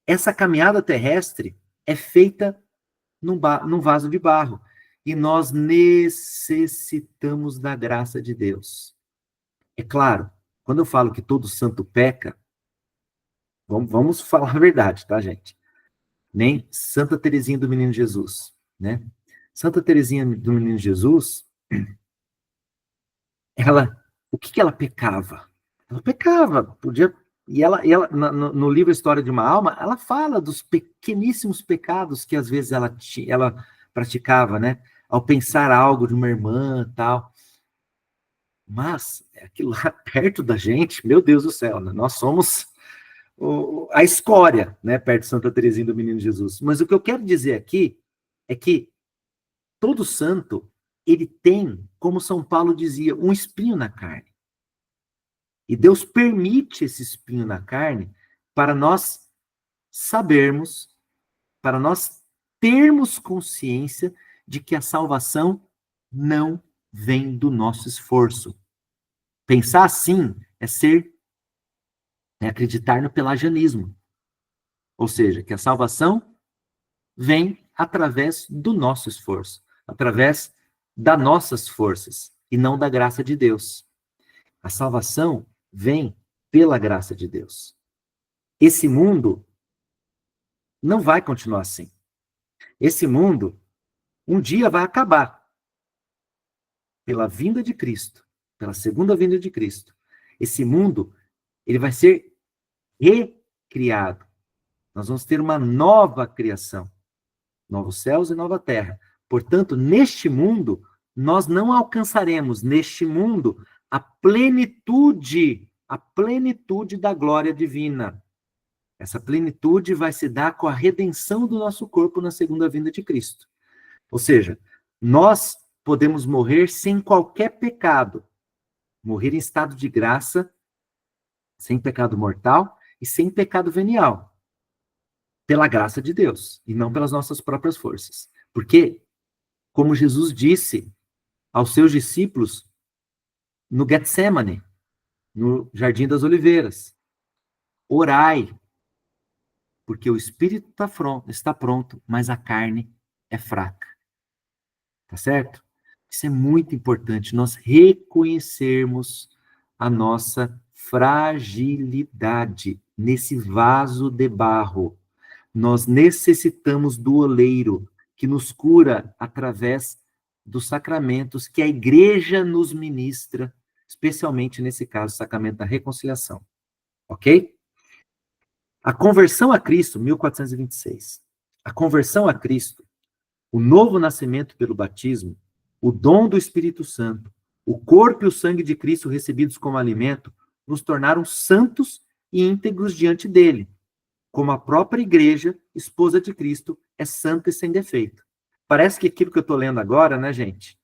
Essa caminhada terrestre é feita num vaso de barro. E nós necessitamos da graça de Deus. É claro, quando eu falo que todo santo peca, vamos falar a verdade, tá, gente? Nem Santa Teresinha do Menino Jesus, né? Santa Teresinha do Menino Jesus, o que ela pecava? Ela pecava, podia... E ela no livro História de uma Alma, ela fala dos pequeníssimos pecados que às vezes ela praticava, né? Ao pensar algo de uma irmã e tal. Mas, aquilo lá perto da gente, meu Deus do céu, né? Nós somos a escória, né? Perto de Santa Teresinha do Menino Jesus. Mas o que eu quero dizer aqui é que todo santo, ele tem, como São Paulo dizia, um espinho na carne. E Deus permite esse espinho na carne para nós sabermos, para nós termos consciência de que a salvação não vem do nosso esforço. Pensar assim é acreditar no pelagianismo. Ou seja, que a salvação vem através do nosso esforço, através das nossas forças, e não da graça de Deus. A salvação vem pela graça de Deus. Esse mundo não vai continuar assim. Esse mundo, um dia vai acabar. Pela vinda de Cristo, pela segunda vinda de Cristo. Esse mundo, ele vai ser recriado. Nós vamos ter uma nova criação. Novos céus e nova terra. Portanto, neste mundo, nós não alcançaremos, neste mundo, a plenitude da glória divina. Essa plenitude vai se dar com a redenção do nosso corpo na segunda vinda de Cristo. Ou seja, nós podemos morrer sem qualquer pecado, morrer em estado de graça, sem pecado mortal e sem pecado venial, pela graça de Deus, e não pelas nossas próprias forças. Porque, como Jesus disse aos seus discípulos no Getsemane, no Jardim das Oliveiras, orai, porque o espírito está pronto, mas a carne é fraca. Tá certo? Isso é muito importante, nós reconhecermos a nossa fragilidade nesse vaso de barro. Nós necessitamos do oleiro que nos cura através dos sacramentos que a igreja nos ministra, especialmente nesse caso, o sacramento da reconciliação. Ok? A conversão a Cristo, 1426. A conversão a Cristo, o novo nascimento pelo batismo, o dom do Espírito Santo, o corpo e o sangue de Cristo recebidos como alimento, nos tornaram santos e íntegros diante dele, como a própria igreja, esposa de Cristo, é santa e sem defeito. Parece que aquilo que eu estou lendo agora, né, gente,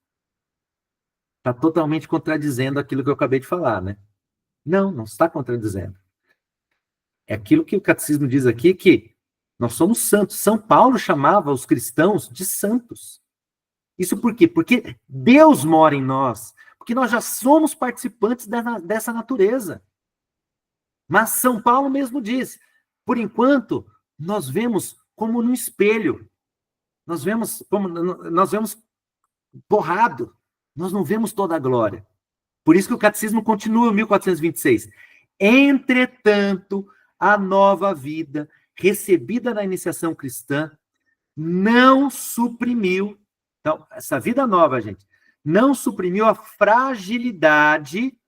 está totalmente contradizendo aquilo que eu acabei de falar, né? Não, não está contradizendo. É aquilo que o catecismo diz aqui, que nós somos santos. São Paulo chamava os cristãos de santos. Isso por quê? Porque Deus mora em nós. Porque nós já somos participantes dessa natureza. Mas São Paulo mesmo diz, por enquanto, nós vemos como no espelho. Nós vemos borrado. Nós não vemos toda a glória. Por isso que o catecismo continua em 1426. Entretanto, a nova vida recebida na iniciação cristã não suprimiu, então, essa vida nova, gente, não suprimiu a fragilidade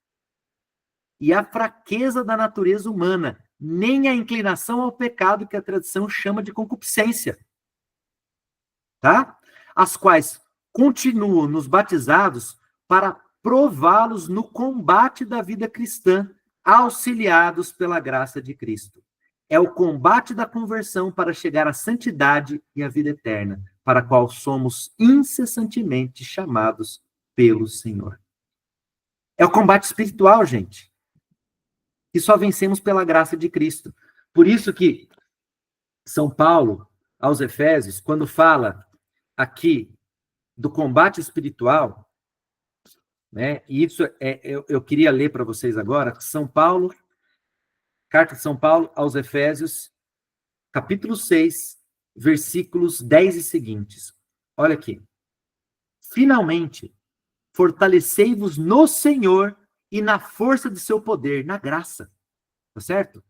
e a fraqueza da natureza humana, nem a inclinação ao pecado que a tradição chama de concupiscência. Tá? As quais continuam nos batizados para prová-los no combate da vida cristã, auxiliados pela graça de Cristo. É o combate da conversão para chegar à santidade e à vida eterna, para a qual somos incessantemente chamados pelo Senhor. É o combate espiritual, gente, que só vencemos pela graça de Cristo. Por isso que São Paulo, aos Efésios, quando fala aqui do combate espiritual, né, e isso eu queria ler para vocês agora, São Paulo, carta de São Paulo aos Efésios, capítulo 6, versículos 10 e seguintes. Olha aqui. Finalmente, fortalecei-vos no Senhor e na força de seu poder, na graça. Tá certo?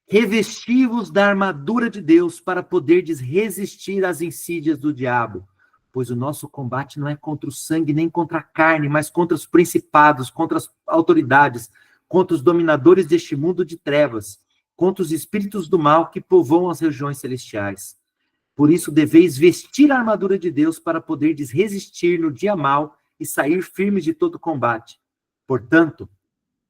Revesti-vos da armadura de Deus para poderdes resistir às insídias do diabo, pois o nosso combate não é contra o sangue nem contra a carne, mas contra os principados, contra as autoridades, contra os dominadores deste mundo de trevas, contra os espíritos do mal que povoam as regiões celestiais. Por isso deveis vestir a armadura de Deus para poderdes resistir no dia mau e sair firmes de todo combate. Portanto,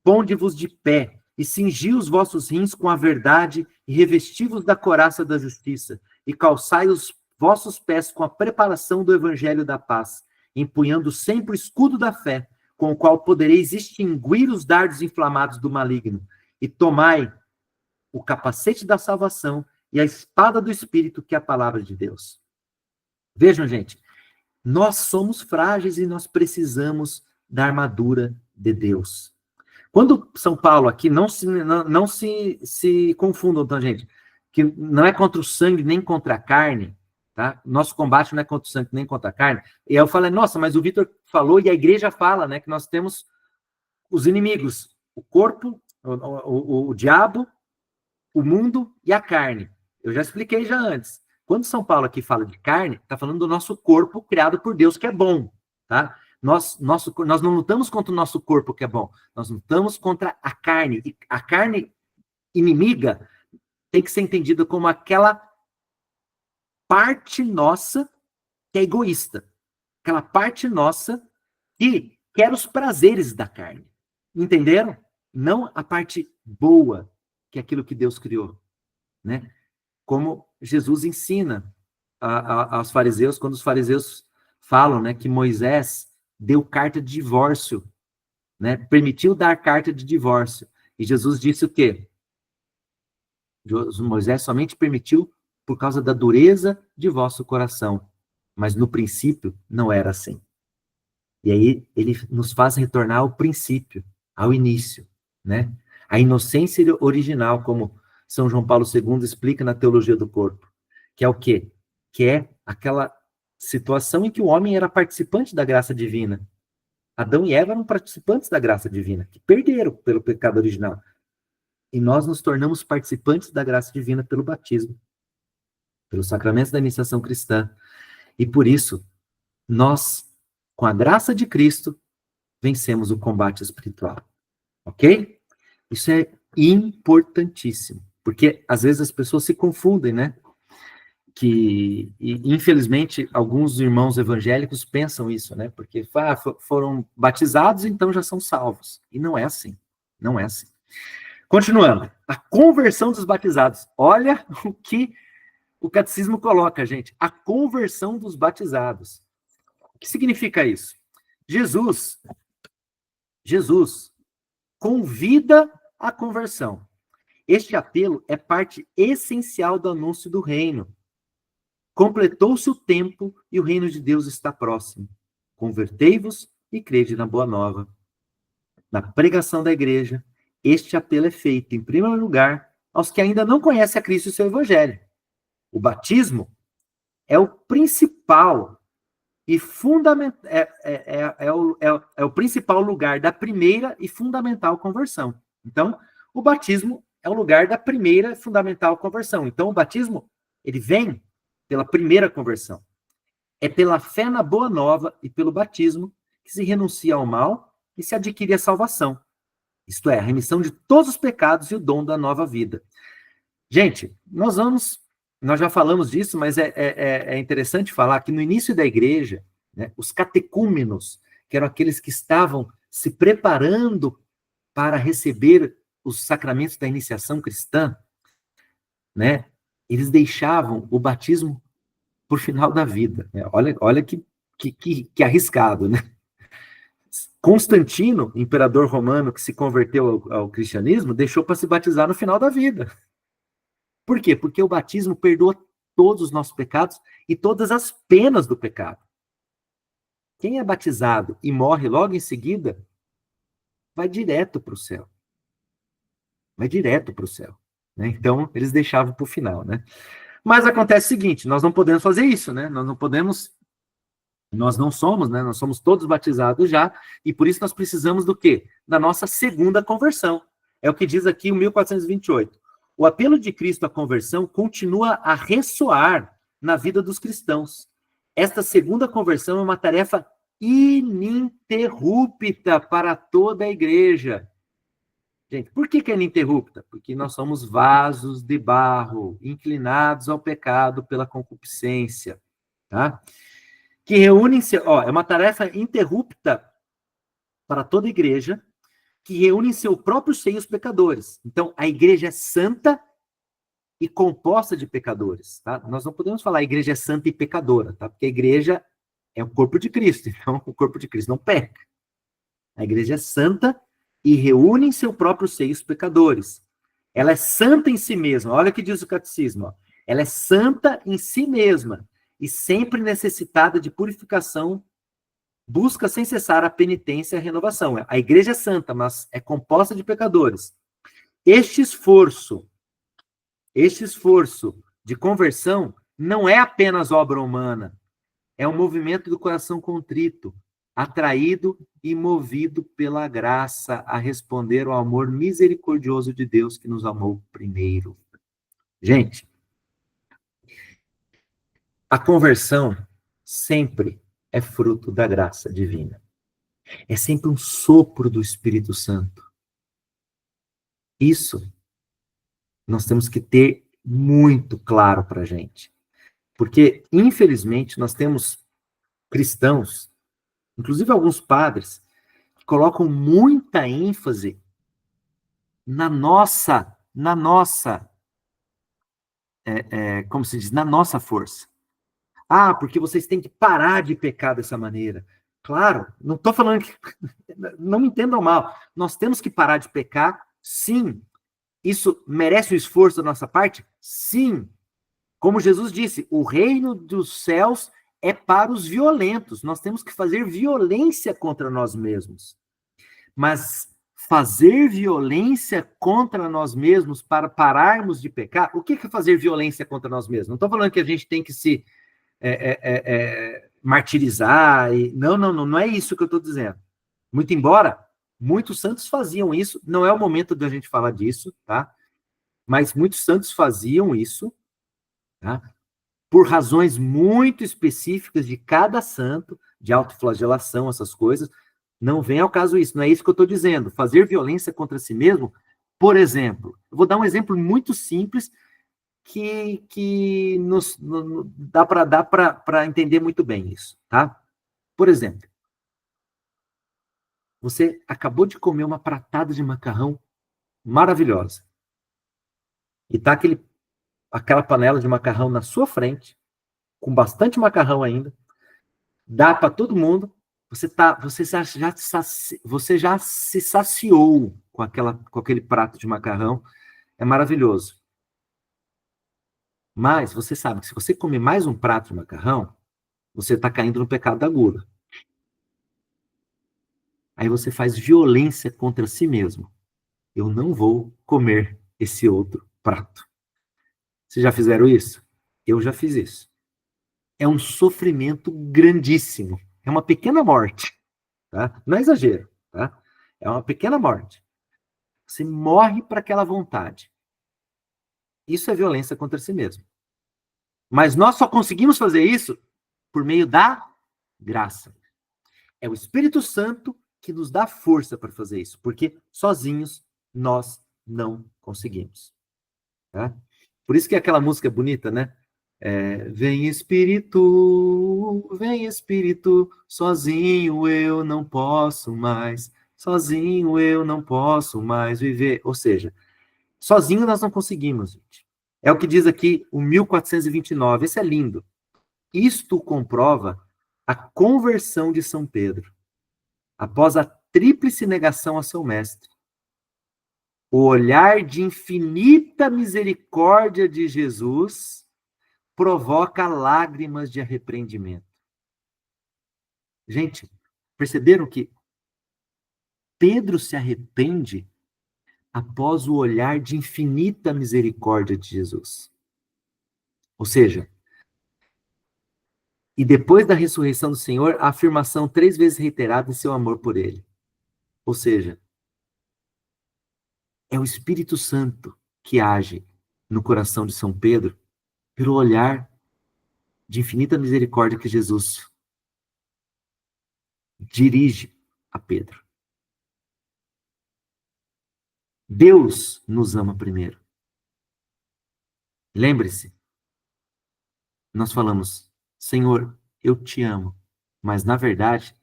ponde-vos de pé e cingi os vossos rins com a verdade e revesti-vos da couraça da justiça e calçai os vossos pés com a preparação do evangelho da paz, empunhando sempre o escudo da fé, com o qual podereis extinguir os dardos inflamados do maligno, e tomai o capacete da salvação e a espada do Espírito, que é a palavra de Deus. Vejam, gente, nós somos frágeis e nós precisamos da armadura de Deus. Quando São Paulo aqui, não se confundam, tá, gente? Que não é contra o sangue nem contra a carne, tá? Nosso combate não é contra o sangue nem contra a carne. E aí eu falei, nossa, mas o Vitor falou e a igreja fala, né? Que nós temos os inimigos, o corpo, o diabo, o mundo e a carne. Eu já expliquei já antes. Quando São Paulo aqui fala de carne, está falando do nosso corpo criado por Deus, que é bom, tá? Nós não lutamos contra o nosso corpo, que é bom. Nós lutamos contra a carne. E a carne inimiga tem que ser entendida como aquela parte nossa que é egoísta. Aquela parte nossa que quer os prazeres da carne. Entenderam? Não a parte boa, que é aquilo que Deus criou, né? Como Jesus ensina aos fariseus, quando os fariseus falam, né, que Moisés deu carta de divórcio, né, permitiu dar carta de divórcio. E Jesus disse o quê? Moisés somente permitiu por causa da dureza de vosso coração. Mas no princípio não era assim. E aí ele nos faz retornar ao princípio, ao início, né? A inocência original, como São João Paulo II explica na Teologia do Corpo, que é o quê? Que é aquela situação em que o homem era participante da graça divina. Adão e Eva eram participantes da graça divina, que perderam pelo pecado original. E nós nos tornamos participantes da graça divina pelo batismo, pelos sacramentos da iniciação cristã. E por isso, nós, com a graça de Cristo, vencemos o combate espiritual. Ok? Isso é importantíssimo. Porque, às vezes, as pessoas se confundem, né? Infelizmente, alguns irmãos evangélicos pensam isso, né? Porque foram batizados, então já são salvos. E não é assim. Não é assim. Continuando. A conversão dos batizados. Olha o que o catecismo coloca, gente. A conversão dos batizados. O que significa isso? Jesus convida a conversão. Este apelo é parte essencial do anúncio do reino. Completou-se o tempo e o reino de Deus está próximo. Convertei-vos e crede na boa nova. Na pregação da igreja, este apelo é feito, em primeiro lugar, aos que ainda não conhecem a Cristo e o seu evangelho. O batismo é o principal e fundamental, é o principal lugar da primeira e fundamental conversão. Então, o batismo é o lugar da primeira e fundamental conversão. Então, o batismo, ele vem pela primeira conversão. É pela fé na boa nova e pelo batismo que se renuncia ao mal e se adquire a salvação. Isto é, a remissão de todos os pecados e o dom da nova vida. Gente, nós já falamos disso, mas é interessante falar que no início da igreja, né, os catecúmenos, que eram aqueles que estavam se preparando para receber os sacramentos da iniciação cristã, né, eles deixavam o batismo por final da vida. Né? Olha que arriscado, né? Constantino, imperador romano que se converteu ao cristianismo, deixou para se batizar no final da vida. Por quê? Porque o batismo perdoa todos os nossos pecados e todas as penas do pecado. Quem é batizado e morre logo em seguida, vai direto para o céu. Vai direto para o céu. Né? Então, eles deixavam para o final, né? Mas acontece o seguinte, nós não podemos fazer isso, né? Nós não somos, né? Nós somos todos batizados já, e por isso nós precisamos do quê? Da nossa segunda conversão. É o que diz aqui o 1428. O apelo de Cristo à conversão continua a ressoar na vida dos cristãos. Esta segunda conversão é uma tarefa ininterrupta para toda a igreja. Gente, por que é ininterrupta? Porque nós somos vasos de barro, inclinados ao pecado pela concupiscência, tá? Que reúnem-se, é uma tarefa ininterrupta para toda a igreja, que reúne em seu próprio seio os pecadores. Então, a igreja é santa e composta de pecadores, tá? Nós não podemos falar a igreja é santa e pecadora, tá? Porque a igreja é o corpo de Cristo, então o corpo de Cristo não peca. A igreja é santa e reúne em seu próprio seio os pecadores. Ela é santa em si mesma. Olha o que diz o catecismo. Ela é santa em si mesma e sempre necessitada de purificação, busca sem cessar a penitência e a renovação. A igreja é santa, mas é composta de pecadores. Este esforço de conversão não é apenas obra humana, é um movimento do coração contrito, atraído e movido pela graça a responder ao amor misericordioso de Deus que nos amou primeiro. Gente, a conversão sempre é fruto da graça divina. É sempre um sopro do Espírito Santo. Isso nós temos que ter muito claro para a gente. Porque, infelizmente, nós temos cristãos, inclusive alguns padres, que colocam muita ênfase na nossa, como se diz, na nossa força. Ah, porque vocês têm que parar de pecar dessa maneira. Claro, não estou falando que... Não me entendam mal. Nós temos que parar de pecar, sim. Isso merece um esforço da nossa parte? Sim. Como Jesus disse, o reino dos céus é para os violentos. Nós temos que fazer violência contra nós mesmos. Mas fazer violência contra nós mesmos para pararmos de pecar, o que é fazer violência contra nós mesmos? Não estou falando que a gente tem que se martirizar. Não é isso que eu estou dizendo. Muito embora muitos santos faziam isso, não é o momento da gente falar disso, tá? Mas muitos santos faziam isso, tá? Por razões muito específicas de cada santo, de autoflagelação, essas coisas. Não vem ao caso isso, não é isso que eu estou dizendo. Fazer violência contra si mesmo, por exemplo, eu vou dar um exemplo muito simples que dá para entender muito bem isso, tá? Por exemplo, você acabou de comer uma pratada de macarrão maravilhosa e tá aquela panela de macarrão na sua frente, com bastante macarrão ainda, dá para todo mundo. Você já se saciou com aquele prato de macarrão, é maravilhoso. Mas você sabe que se você comer mais um prato de macarrão, você está caindo no pecado da gula. Aí você faz violência contra si mesmo. Eu não vou comer esse outro prato. Vocês já fizeram isso? Eu já fiz isso. É um sofrimento grandíssimo. É uma pequena morte. Tá? Não é exagero. Tá? É uma pequena morte. Você morre para aquela vontade. Isso é violência contra si mesmo. Mas nós só conseguimos fazer isso por meio da graça. É o Espírito Santo que nos dá força para fazer isso, porque sozinhos nós não conseguimos. Tá? Por isso que aquela música é bonita, né? Vem Espírito, sozinho eu não posso mais, sozinho eu não posso mais viver. Ou seja, sozinho nós não conseguimos, gente. É o que diz aqui o 1429, esse é lindo. Isto comprova a conversão de São Pedro, após a tríplice negação a seu mestre. O olhar de infinita misericórdia de Jesus provoca lágrimas de arrependimento. Gente, perceberam que Pedro se arrepende após o olhar de infinita misericórdia de Jesus? Ou seja, e depois da ressurreição do Senhor, a afirmação 3 vezes reiterada de seu amor por ele. Ou seja, é o Espírito Santo que age no coração de São Pedro pelo olhar de infinita misericórdia que Jesus dirige a Pedro. Deus nos ama primeiro. Lembre-se, nós falamos, Senhor, eu te amo. Mas, na verdade,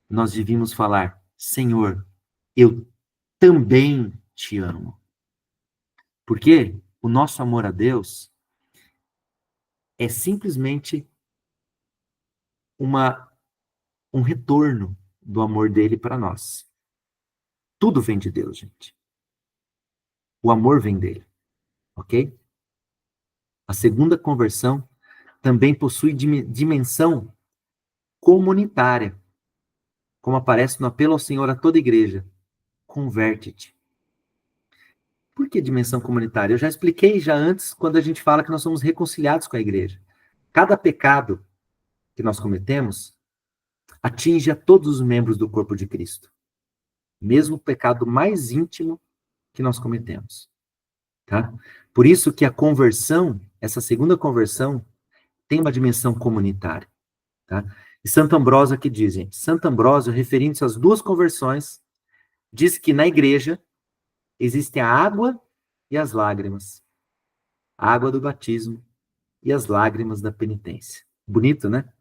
nós devíamos falar, Senhor, eu também te amo. Porque o nosso amor a Deus é simplesmente um retorno do amor dele para nós. Tudo vem de Deus, gente. O amor vem dele, ok? A segunda conversão também possui dimensão comunitária, como aparece no apelo ao Senhor a toda a igreja. Converte-te. Por que dimensão comunitária? Eu já expliquei antes, quando a gente fala que nós somos reconciliados com a igreja. Cada pecado que nós cometemos atinge a todos os membros do corpo de Cristo. Mesmo o pecado mais íntimo que nós cometemos. Tá? Por isso que a conversão, essa segunda conversão, tem uma dimensão comunitária. Tá? E Santo Ambrósio aqui diz, gente, Santo Ambrósio, referindo-se às duas conversões, diz que na igreja existem a água e as lágrimas. A água do batismo e as lágrimas da penitência. Bonito, né?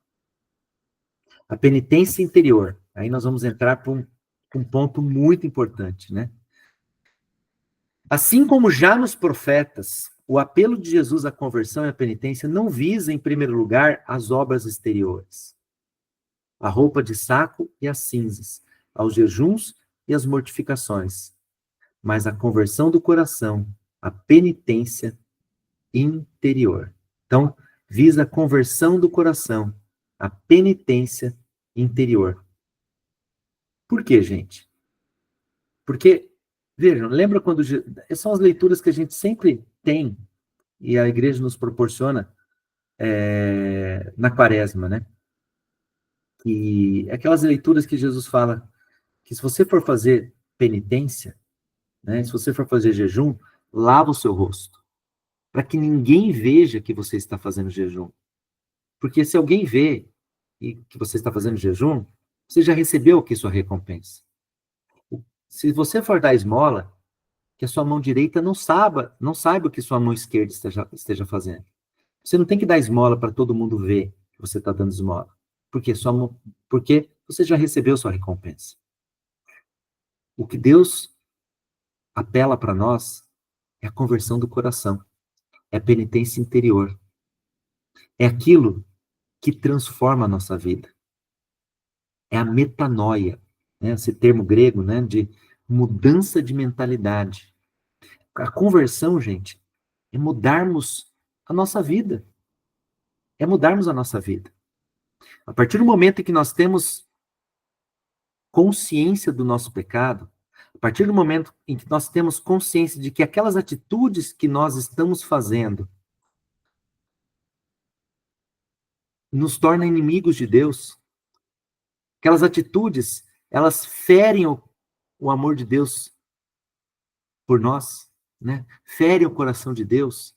A penitência interior. Aí nós vamos entrar para um ponto muito importante, né? Assim como já nos profetas, o apelo de Jesus à conversão e à penitência não visa, em primeiro lugar, as obras exteriores, a roupa de saco e as cinzas, aos jejuns e as mortificações, mas a conversão do coração, a penitência interior. Então, visa a conversão do coração, a penitência interior. Por quê, gente? Porque, vejam, lembra quando... São as leituras que a gente sempre tem, e a igreja nos proporciona, na quaresma, né? E aquelas leituras que Jesus fala que se você for fazer penitência, né? Se você for fazer jejum, lava o seu rosto, para que ninguém veja que você está fazendo jejum. Porque se alguém vê e que você está fazendo jejum, você já recebeu aqui sua recompensa. Se você for dar esmola, que a sua mão direita não saiba o que sua mão esquerda esteja fazendo. Você não tem que dar esmola para todo mundo ver que você está dando esmola. Porque você já recebeu sua recompensa. O que Deus apela para nós é a conversão do coração. É a penitência interior. É aquilo que transforma a nossa vida. É a metanoia, né? Esse termo grego, né? De mudança de mentalidade. A conversão, gente, é mudarmos a nossa vida. É mudarmos a nossa vida. A partir do momento em que nós temos consciência do nosso pecado, a partir do momento em que nós temos consciência de que aquelas atitudes que nós estamos fazendo nos tornam inimigos de Deus, aquelas atitudes, elas ferem o amor de Deus por nós, né? Ferem o coração de Deus. O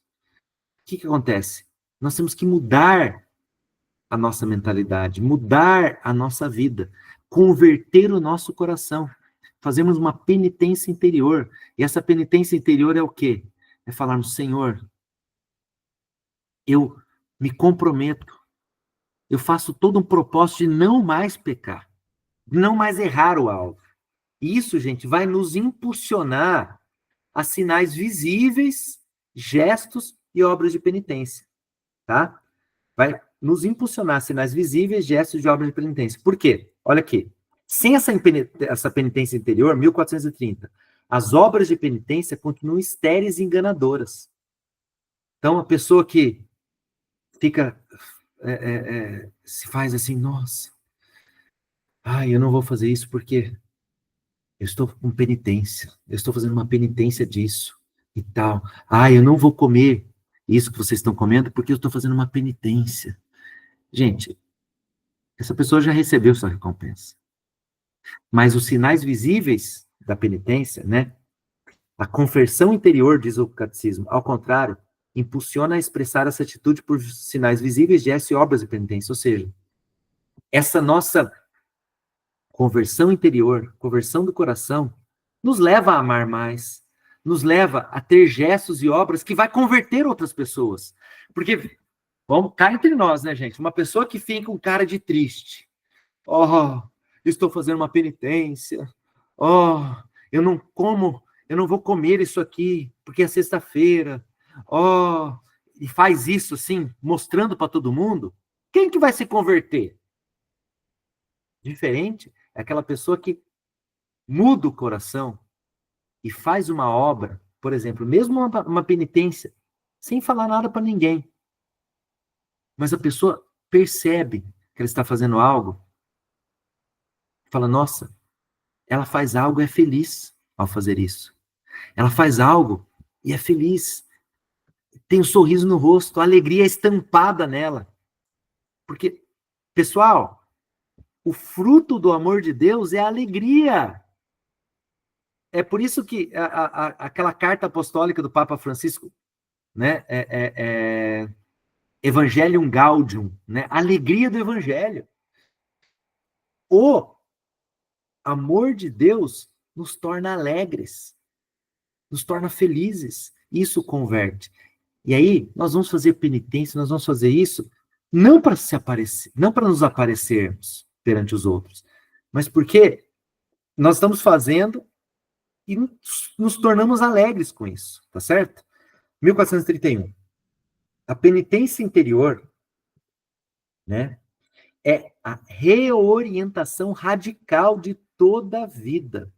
que acontece? Nós temos que mudar a nossa mentalidade, mudar a nossa vida, converter o nosso coração. Fazemos uma penitência interior. E essa penitência interior é o quê? É falarmos, Senhor, eu me comprometo, eu faço todo um propósito de não mais pecar, de não mais errar o alvo. E isso, gente, vai nos impulsionar a sinais visíveis, gestos e obras de penitência, tá? Vai nos impulsionar a sinais visíveis, gestos e obras de penitência. Por quê? Olha aqui. Sem essa penitência interior, 1430, as obras de penitência continuam estéreis e enganadoras. Então, a pessoa que fica, se faz assim, nossa, eu não vou fazer isso porque eu estou com penitência, eu estou fazendo uma penitência disso e tal. Eu não vou comer isso que vocês estão comendo porque eu estou fazendo uma penitência. Gente, essa pessoa já recebeu sua recompensa. Mas os sinais visíveis da penitência, né? A conversão interior, diz o catecismo, ao contrário, impulsiona a expressar essa atitude por sinais visíveis, gestos e obras de penitência. Ou seja, essa nossa conversão interior, conversão do coração, nos leva a amar mais, nos leva a ter gestos e obras que vai converter outras pessoas. Porque, vamos cá entre nós, né, gente? Uma pessoa que fica com cara de triste. Estou fazendo uma penitência. Eu não vou comer isso aqui, porque é sexta-feira. E faz isso assim, mostrando para todo mundo. Quem que vai se converter? Diferente é aquela pessoa que muda o coração e faz uma obra, por exemplo, mesmo uma penitência, sem falar nada para ninguém. Mas a pessoa percebe que ela está fazendo algo, fala, nossa, ela faz algo e é feliz ao fazer isso. Ela faz algo e é feliz. Tem um sorriso no rosto, a alegria é estampada nela. Porque, pessoal, o fruto do amor de Deus é a alegria. É por isso que aquela carta apostólica do Papa Francisco, né, Evangelium Gaudium, né, a alegria do Evangelho. O amor de Deus nos torna alegres, nos torna felizes. Isso converte. E aí, nós vamos fazer penitência, nós vamos fazer isso não para se aparecer, não para nos aparecermos perante os outros, mas porque nós estamos fazendo e nos tornamos alegres com isso, tá certo? 1431. A penitência interior, né, é a reorientação radical de toda a vida.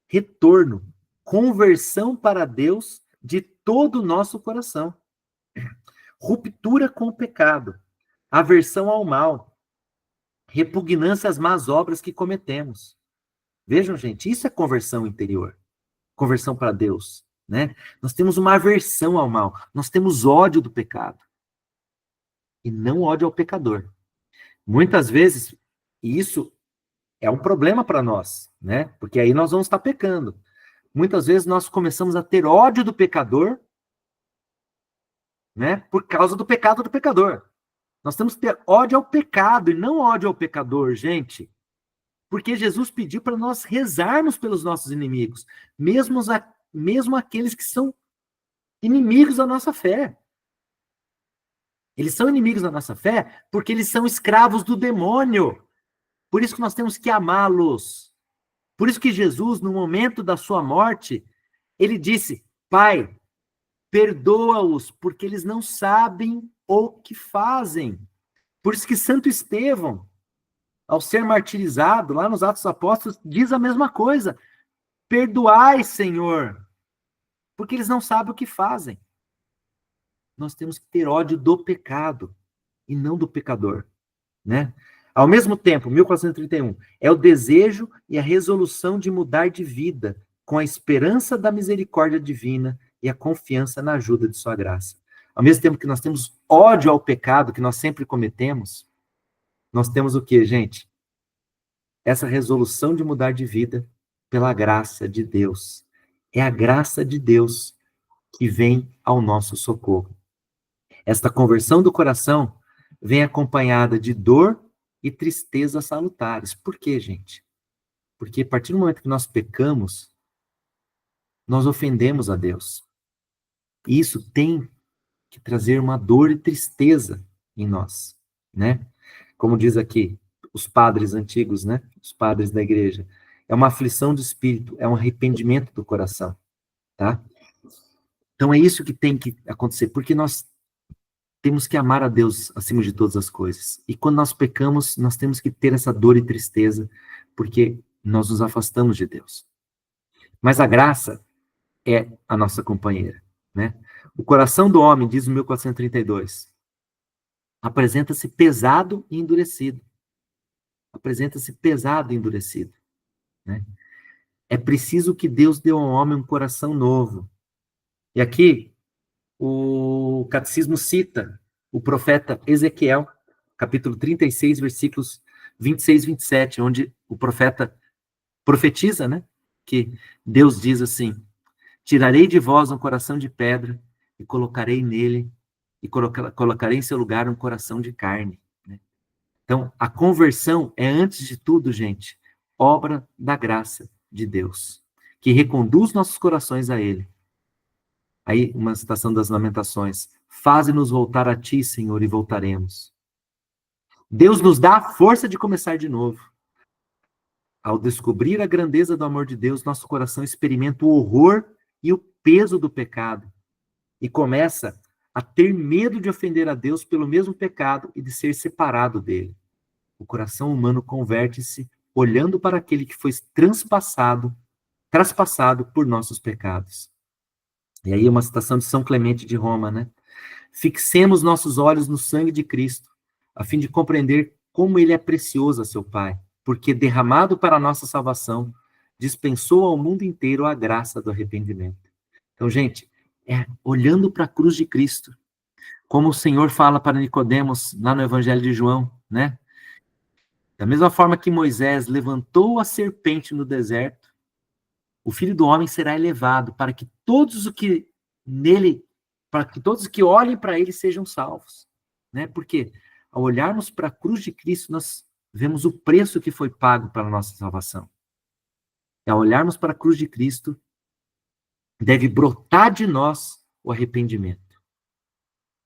Retorno, conversão para Deus de todo o nosso coração. Ruptura com o pecado, aversão ao mal, repugnância às más obras que cometemos. Vejam, gente, isso é conversão interior. Conversão para Deus, né? Nós temos uma aversão ao mal, nós temos ódio do pecado. e não ódio ao pecador. Muitas vezes, isso é um problema para nós, né? Porque aí nós vamos estar pecando. Muitas vezes nós começamos a ter ódio do pecador, né? Por causa do pecado do pecador. Nós temos que ter ódio ao pecado e não ódio ao pecador, gente. Porque Jesus pediu para nós rezarmos pelos nossos inimigos, mesmo aqueles que são inimigos da nossa fé. Eles são inimigos da nossa fé porque eles são escravos do demônio. Por isso que nós temos que amá-los. Por isso que Jesus, no momento da sua morte, ele disse: Pai, perdoa-os, porque eles não sabem o que fazem. Por isso que Santo Estevão, ao ser martirizado, lá nos Atos dos Apóstolos, diz a mesma coisa. Perdoai, Senhor, porque eles não sabem o que fazem. Nós temos que ter ódio do pecado e não do pecador, né? Ao mesmo tempo, 1431, é o desejo e a resolução de mudar de vida, com a esperança da misericórdia divina e a confiança na ajuda de sua graça. Ao mesmo tempo que nós temos ódio ao pecado que nós sempre cometemos, nós temos o quê, gente? Essa resolução de mudar de vida pela graça de Deus. É a graça de Deus que vem ao nosso socorro. Esta conversão do coração vem acompanhada de dor e tristeza salutares. Por quê, gente? Porque a partir do momento que nós pecamos, nós ofendemos a Deus. E isso tem que trazer uma dor e tristeza em nós, né? Como diz aqui os padres antigos, né? Os padres da igreja. É uma aflição do espírito, é um arrependimento do coração, tá? Então é isso que tem que acontecer, porque nós temos que amar a Deus acima de todas as coisas. E quando nós pecamos, nós temos que ter essa dor e tristeza, porque nós nos afastamos de Deus. Mas a graça é a nossa companheira, né? O coração do homem, diz o 1432, apresenta-se pesado e endurecido. Apresenta-se pesado e endurecido, né? É preciso que Deus dê ao homem um coração novo. E aqui, o catecismo cita o profeta Ezequiel, capítulo 36, versículos 26 e 27, onde o profeta profetiza, né? Que Deus diz assim: tirarei de vós um coração de pedra e colocarei nele, e colocarei em seu lugar um coração de carne. Né? Então, a conversão é, antes de tudo, gente, obra da graça de Deus, que reconduz nossos corações a Ele. Aí, uma citação das Lamentações: faze-nos voltar a ti, Senhor, e voltaremos. Deus nos dá a força de começar de novo. Ao descobrir a grandeza do amor de Deus, nosso coração experimenta o horror e o peso do pecado e começa a ter medo de ofender a Deus pelo mesmo pecado e de ser separado dele. O coração humano converte-se olhando para aquele que foi traspassado por nossos pecados. E aí uma citação de São Clemente de Roma, né? Fixemos nossos olhos no sangue de Cristo, a fim de compreender como ele é precioso a seu Pai, porque derramado para a nossa salvação, dispensou ao mundo inteiro a graça do arrependimento. Então, gente, olhando para a cruz de Cristo, como o Senhor fala para Nicodemos lá no Evangelho de João, né? Da mesma forma que Moisés levantou a serpente no deserto, o Filho do Homem será elevado para que todos os que olhem para ele sejam salvos, né? Porque ao olharmos para a cruz de Cristo, nós vemos o preço que foi pago para a nossa salvação. E ao olharmos para a cruz de Cristo, deve brotar de nós o arrependimento.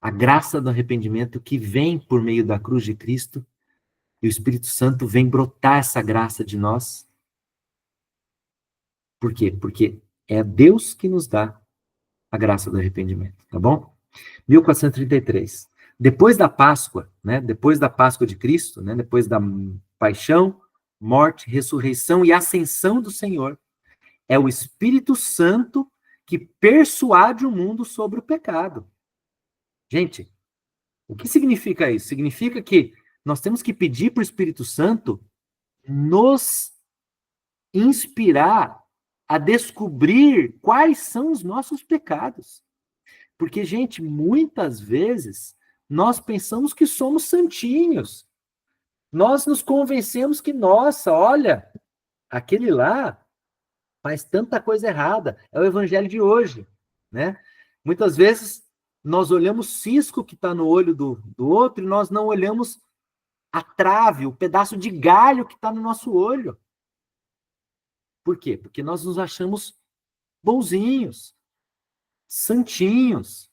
A graça do arrependimento que vem por meio da cruz de Cristo, e o Espírito Santo vem brotar essa graça de nós. Por quê? Porque é Deus que nos dá a graça do arrependimento, tá bom? 1433. Depois da Páscoa, né? Depois da Páscoa de Cristo, né? Depois da paixão, morte, ressurreição e ascensão do Senhor, é o Espírito Santo que persuade o mundo sobre o pecado. Gente, o que significa isso? Significa que nós temos que pedir para o Espírito Santo nos inspirar a descobrir quais são os nossos pecados. Porque, gente, muitas vezes nós pensamos que somos santinhos. Nós nos convencemos que, nossa, olha, aquele lá faz tanta coisa errada. É o evangelho de hoje, né? Muitas vezes nós olhamos o cisco que está no olho do outro e nós não olhamos a trave, o pedaço de galho que está no nosso olho. Por quê? Porque nós nos achamos bonzinhos, santinhos.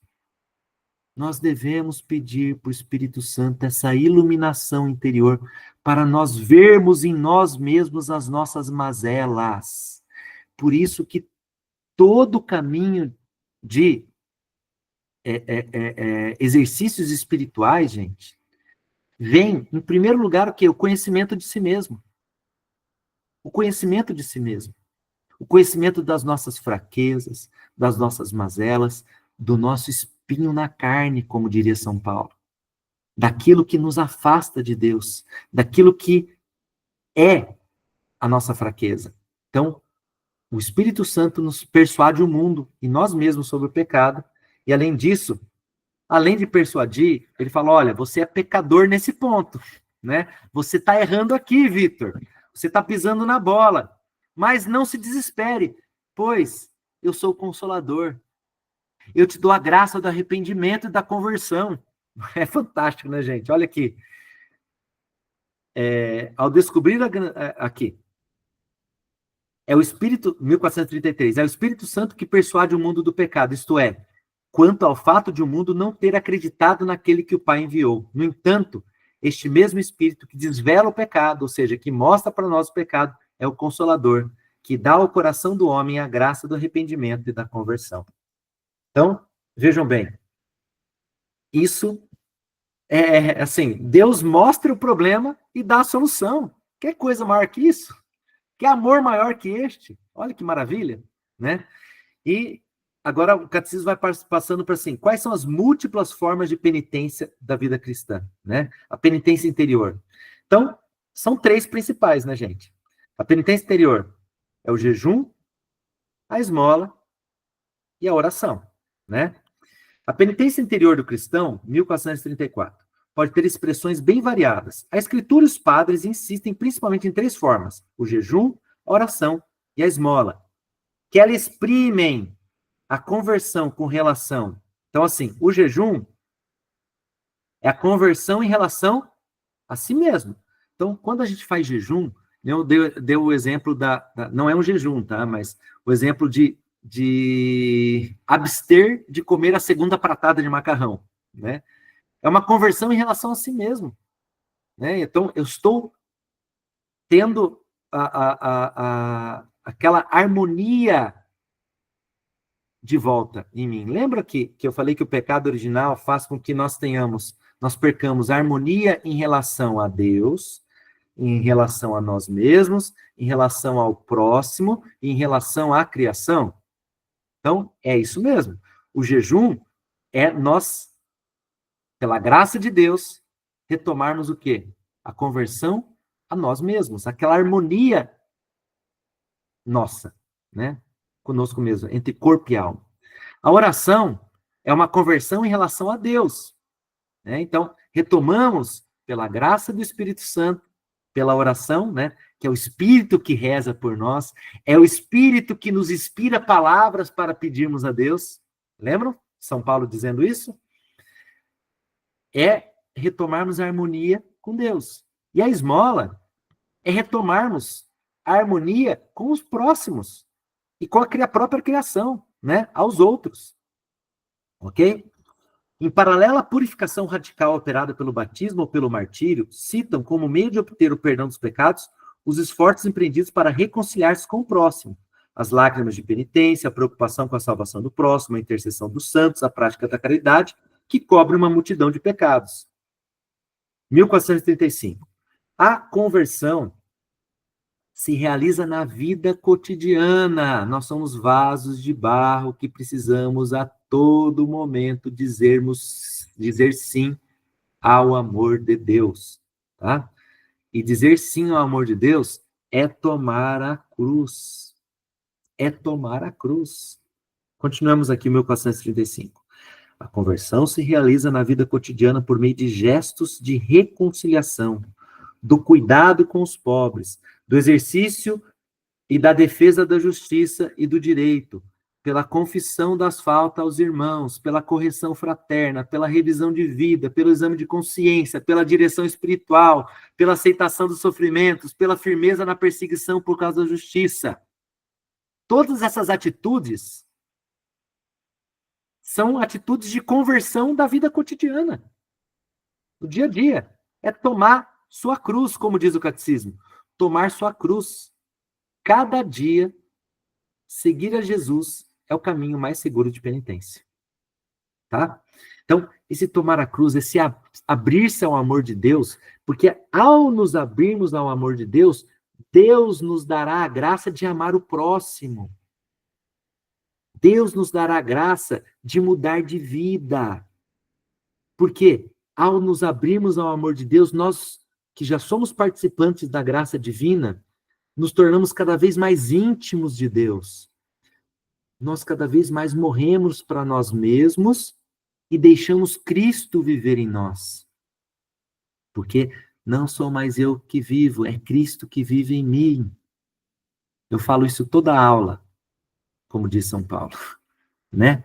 Nós devemos pedir para o Espírito Santo essa iluminação interior para nós vermos em nós mesmos as nossas mazelas. Por isso que todo caminho de exercícios espirituais, gente, vem, em primeiro lugar, o quê? O conhecimento de si mesmo. O conhecimento de si mesmo. O conhecimento das nossas fraquezas, das nossas mazelas, do nosso espinho na carne, como diria São Paulo. Daquilo que nos afasta de Deus, daquilo que é a nossa fraqueza. Então, o Espírito Santo nos persuade o mundo e nós mesmos sobre o pecado. E além disso, além de persuadir, ele fala, olha, você é pecador nesse ponto, né? Você está errando aqui, Vitor. Você está pisando na bola. Mas não se desespere, pois eu sou o Consolador. Eu te dou a graça do arrependimento e da conversão. É fantástico, né, gente? Olha aqui. Ao descobrir aqui, é o Espírito, 1433, é o Espírito Santo que persuade o mundo do pecado, isto é, quanto ao fato de o mundo não ter acreditado naquele que o Pai enviou. No entanto, este mesmo Espírito que desvela o pecado, ou seja, que mostra para nós o pecado, é o Consolador, que dá ao coração do homem a graça do arrependimento e da conversão. Então, vejam bem, isso assim, Deus mostra o problema e dá a solução. Que coisa maior que isso? Que amor maior que este? Olha que maravilha, né? E agora o catecismo vai passando para assim, quais são as múltiplas formas de penitência da vida cristã, né? A penitência interior. Então, são 3 principais, né, gente? A penitência interior é o jejum, a esmola e a oração, né? A penitência interior do cristão, 1434, pode ter expressões bem variadas. A Escritura e os padres insistem principalmente em 3 formas: o jejum, a oração e a esmola, que elas exprimem a conversão com relação. Então, assim, o jejum é a conversão em relação a si mesmo. Então, quando a gente faz jejum, eu dei o exemplo não é um jejum, tá? Mas o exemplo de abster de comer a segunda pratada de macarrão, né? É uma conversão em relação a si mesmo, né? Então, eu estou tendo aquela harmonia de volta em mim. Lembra que eu falei que o pecado original faz com que nós percamos a harmonia em relação a Deus, em relação a nós mesmos, em relação ao próximo, em relação à criação? Então, é isso mesmo. O jejum é nós, pela graça de Deus, retomarmos o quê? A conversão a nós mesmos, aquela harmonia nossa, né? Conosco mesmo, entre corpo e alma. A oração é uma conversão em relação a Deus, né? Então, retomamos, pela graça do Espírito Santo, pela oração, né? Que é o Espírito que reza por nós, é o Espírito que nos inspira palavras para pedirmos a Deus. Lembram? São Paulo dizendo isso? É retomarmos a harmonia com Deus. E a esmola é retomarmos a harmonia com os próximos e com a própria criação, né? Aos outros. Ok? Em paralelo à purificação radical operada pelo batismo ou pelo martírio, citam como meio de obter o perdão dos pecados os esforços empreendidos para reconciliar-se com o próximo, as lágrimas de penitência, a preocupação com a salvação do próximo, a intercessão dos santos, a prática da caridade, que cobre uma multidão de pecados. 1435. A conversão se realiza na vida cotidiana. Nós somos vasos de barro que precisamos a todo momento dizer sim ao amor de Deus, tá? E dizer sim ao amor de Deus é tomar a cruz. É tomar a cruz. Continuamos aqui, 1435. A conversão se realiza na vida cotidiana por meio de gestos de reconciliação, do cuidado com os pobres, do exercício e da defesa da justiça e do direito, pela confissão das faltas aos irmãos, pela correção fraterna, pela revisão de vida, pelo exame de consciência, pela direção espiritual, pela aceitação dos sofrimentos, pela firmeza na perseguição por causa da justiça. Todas essas atitudes são atitudes de conversão da vida cotidiana, do dia a dia. É tomar sua cruz, como diz o catecismo. Tomar sua cruz. Cada dia, seguir a Jesus é o caminho mais seguro de penitência. Tá? Então, esse tomar a cruz, esse abrir-se ao amor de Deus, porque ao nos abrirmos ao amor de Deus, Deus nos dará a graça de amar o próximo. Deus nos dará a graça de mudar de vida. Porque ao nos abrirmos ao amor de Deus, nós que já somos participantes da graça divina, nos tornamos cada vez mais íntimos de Deus. Nós cada vez mais morremos para nós mesmos e deixamos Cristo viver em nós. Porque não sou mais eu que vivo, é Cristo que vive em mim. Eu falo isso toda a aula, como diz São Paulo, né?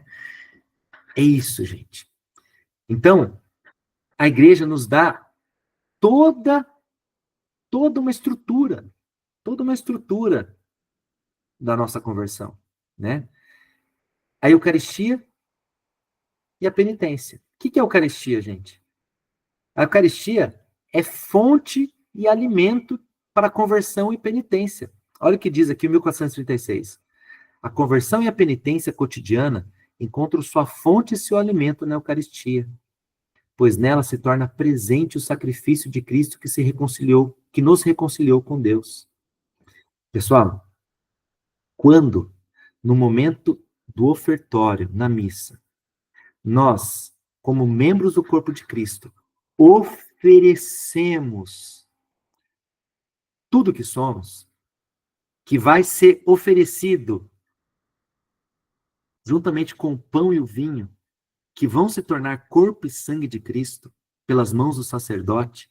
É isso, gente. Então, a igreja nos dá toda uma estrutura da nossa conversão, né? A Eucaristia e a penitência. O que é a Eucaristia, gente? A Eucaristia é fonte e alimento para a conversão e penitência. Olha o que diz aqui o 1436. A conversão e a penitência cotidiana encontram sua fonte e seu alimento na Eucaristia, pois nela se torna presente o sacrifício de Cristo que nos reconciliou com Deus. Pessoal, quando, no momento do ofertório, na missa, nós, como membros do corpo de Cristo, oferecemos tudo que somos, que vai ser oferecido juntamente com o pão e o vinho, que vão se tornar corpo e sangue de Cristo pelas mãos do sacerdote,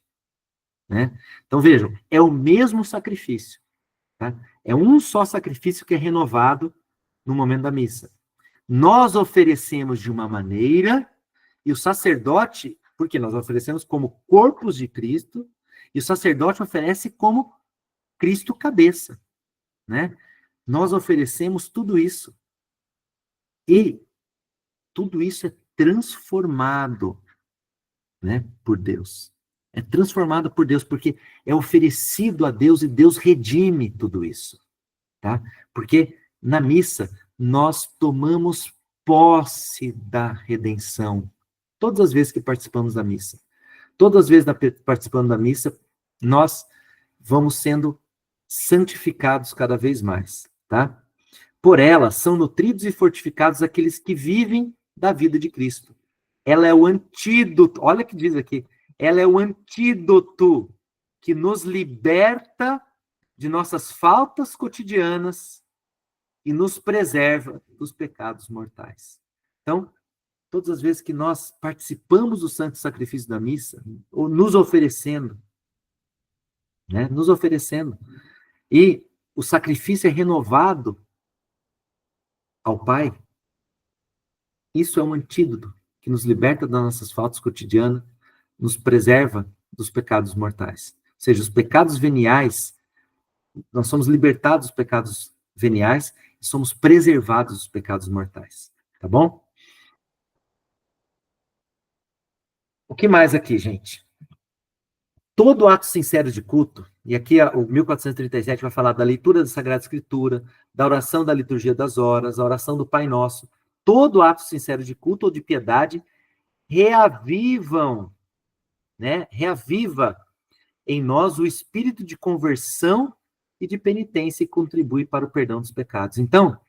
né? Então vejam, é o mesmo sacrifício, tá? É um só sacrifício que é renovado no momento da missa. Nós oferecemos de uma maneira e o sacerdote, porque nós oferecemos como corpos de Cristo, e o sacerdote oferece como Cristo cabeça, né? Nós oferecemos tudo isso. E tudo isso é transformado, né, por Deus. É transformado por Deus, porque é oferecido a Deus e Deus redime tudo isso, tá? Porque na missa nós tomamos posse da redenção. Todas as vezes que participamos da missa. Todas as vezes participando da missa, nós vamos sendo santificados cada vez mais, tá? Por ela são nutridos e fortificados aqueles que vivem da vida de Cristo. Ela é o antídoto, olha o que diz aqui, ela é o antídoto que nos liberta de nossas faltas cotidianas e nos preserva dos pecados mortais. Então, todas as vezes que nós participamos do santo sacrifício da missa, ou nos oferecendo, né, nos oferecendo, e o sacrifício é renovado ao Pai, isso é um antídoto que nos liberta das nossas faltas cotidianas, nos preserva dos pecados mortais. Ou seja, os pecados veniais, nós somos libertados dos pecados veniais e somos preservados dos pecados mortais. Tá bom? O que mais aqui, gente? Todo ato sincero de culto, e aqui o 1437 vai falar da leitura da Sagrada Escritura, da oração da liturgia das horas, a oração do Pai Nosso. Todo ato sincero de culto ou de piedade reaviva em nós o espírito de conversão e de penitência e contribui para o perdão dos pecados. Então,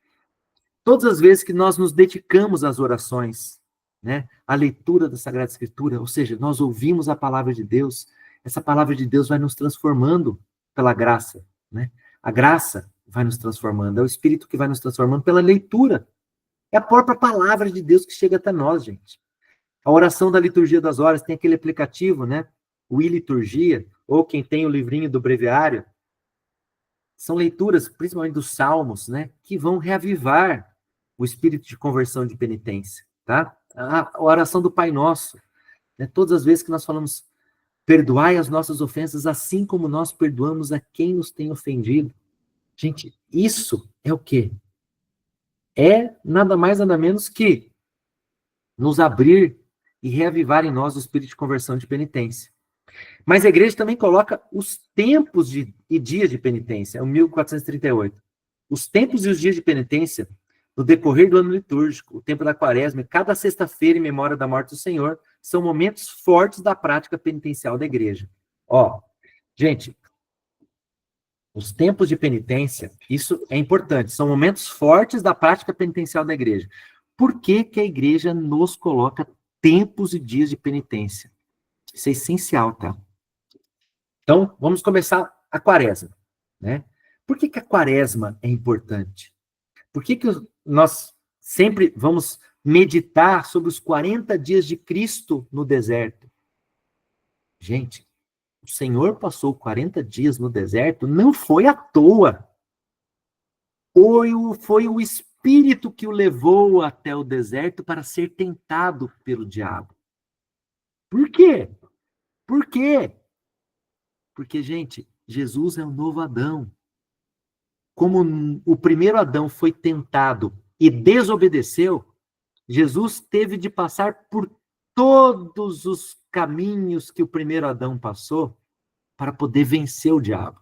todas as vezes que nós nos dedicamos às orações, né, à leitura da Sagrada Escritura, ou seja, nós ouvimos a palavra de Deus, essa palavra de Deus vai nos transformando pela graça, né? A graça vai nos transformando, é o Espírito que vai nos transformando pela leitura É a própria palavra de Deus que chega até nós, gente. A oração da liturgia das horas tem aquele aplicativo, né? O iLiturgia, ou quem tem o livrinho do breviário. São leituras, principalmente dos salmos, né? Que vão reavivar o espírito de conversão, de penitência, tá? A oração do Pai Nosso, né? Todas as vezes que nós falamos, perdoai as nossas ofensas, assim como nós perdoamos a quem nos tem ofendido. Gente, isso é o quê? É nada mais, nada menos que nos abrir e reavivar em nós o espírito de conversão, de penitência. Mas a igreja também coloca os tempos e dias de penitência, é o 1438. Os tempos e os dias de penitência no decorrer do ano litúrgico, o tempo da quaresma, cada sexta-feira em memória da morte do Senhor, são momentos fortes da prática penitencial da igreja. Ó, gente, os tempos de penitência, isso é importante, são momentos fortes da prática penitencial da igreja. Por que que a igreja nos coloca tempos e dias de penitência? Isso é essencial, tá? Então, vamos começar a quaresma, né? Por que que a quaresma é importante? Por que que nós sempre vamos meditar sobre os 40 dias de Cristo no deserto? Gente, o Senhor passou 40 dias no deserto, não foi à toa. Foi o Espírito que o levou até o deserto para ser tentado pelo diabo. Por quê? Por quê? Porque, gente, Jesus é o novo Adão. Como o primeiro Adão foi tentado e desobedeceu, Jesus teve de passar por todos os caminhos que o primeiro Adão passou para poder vencer o diabo.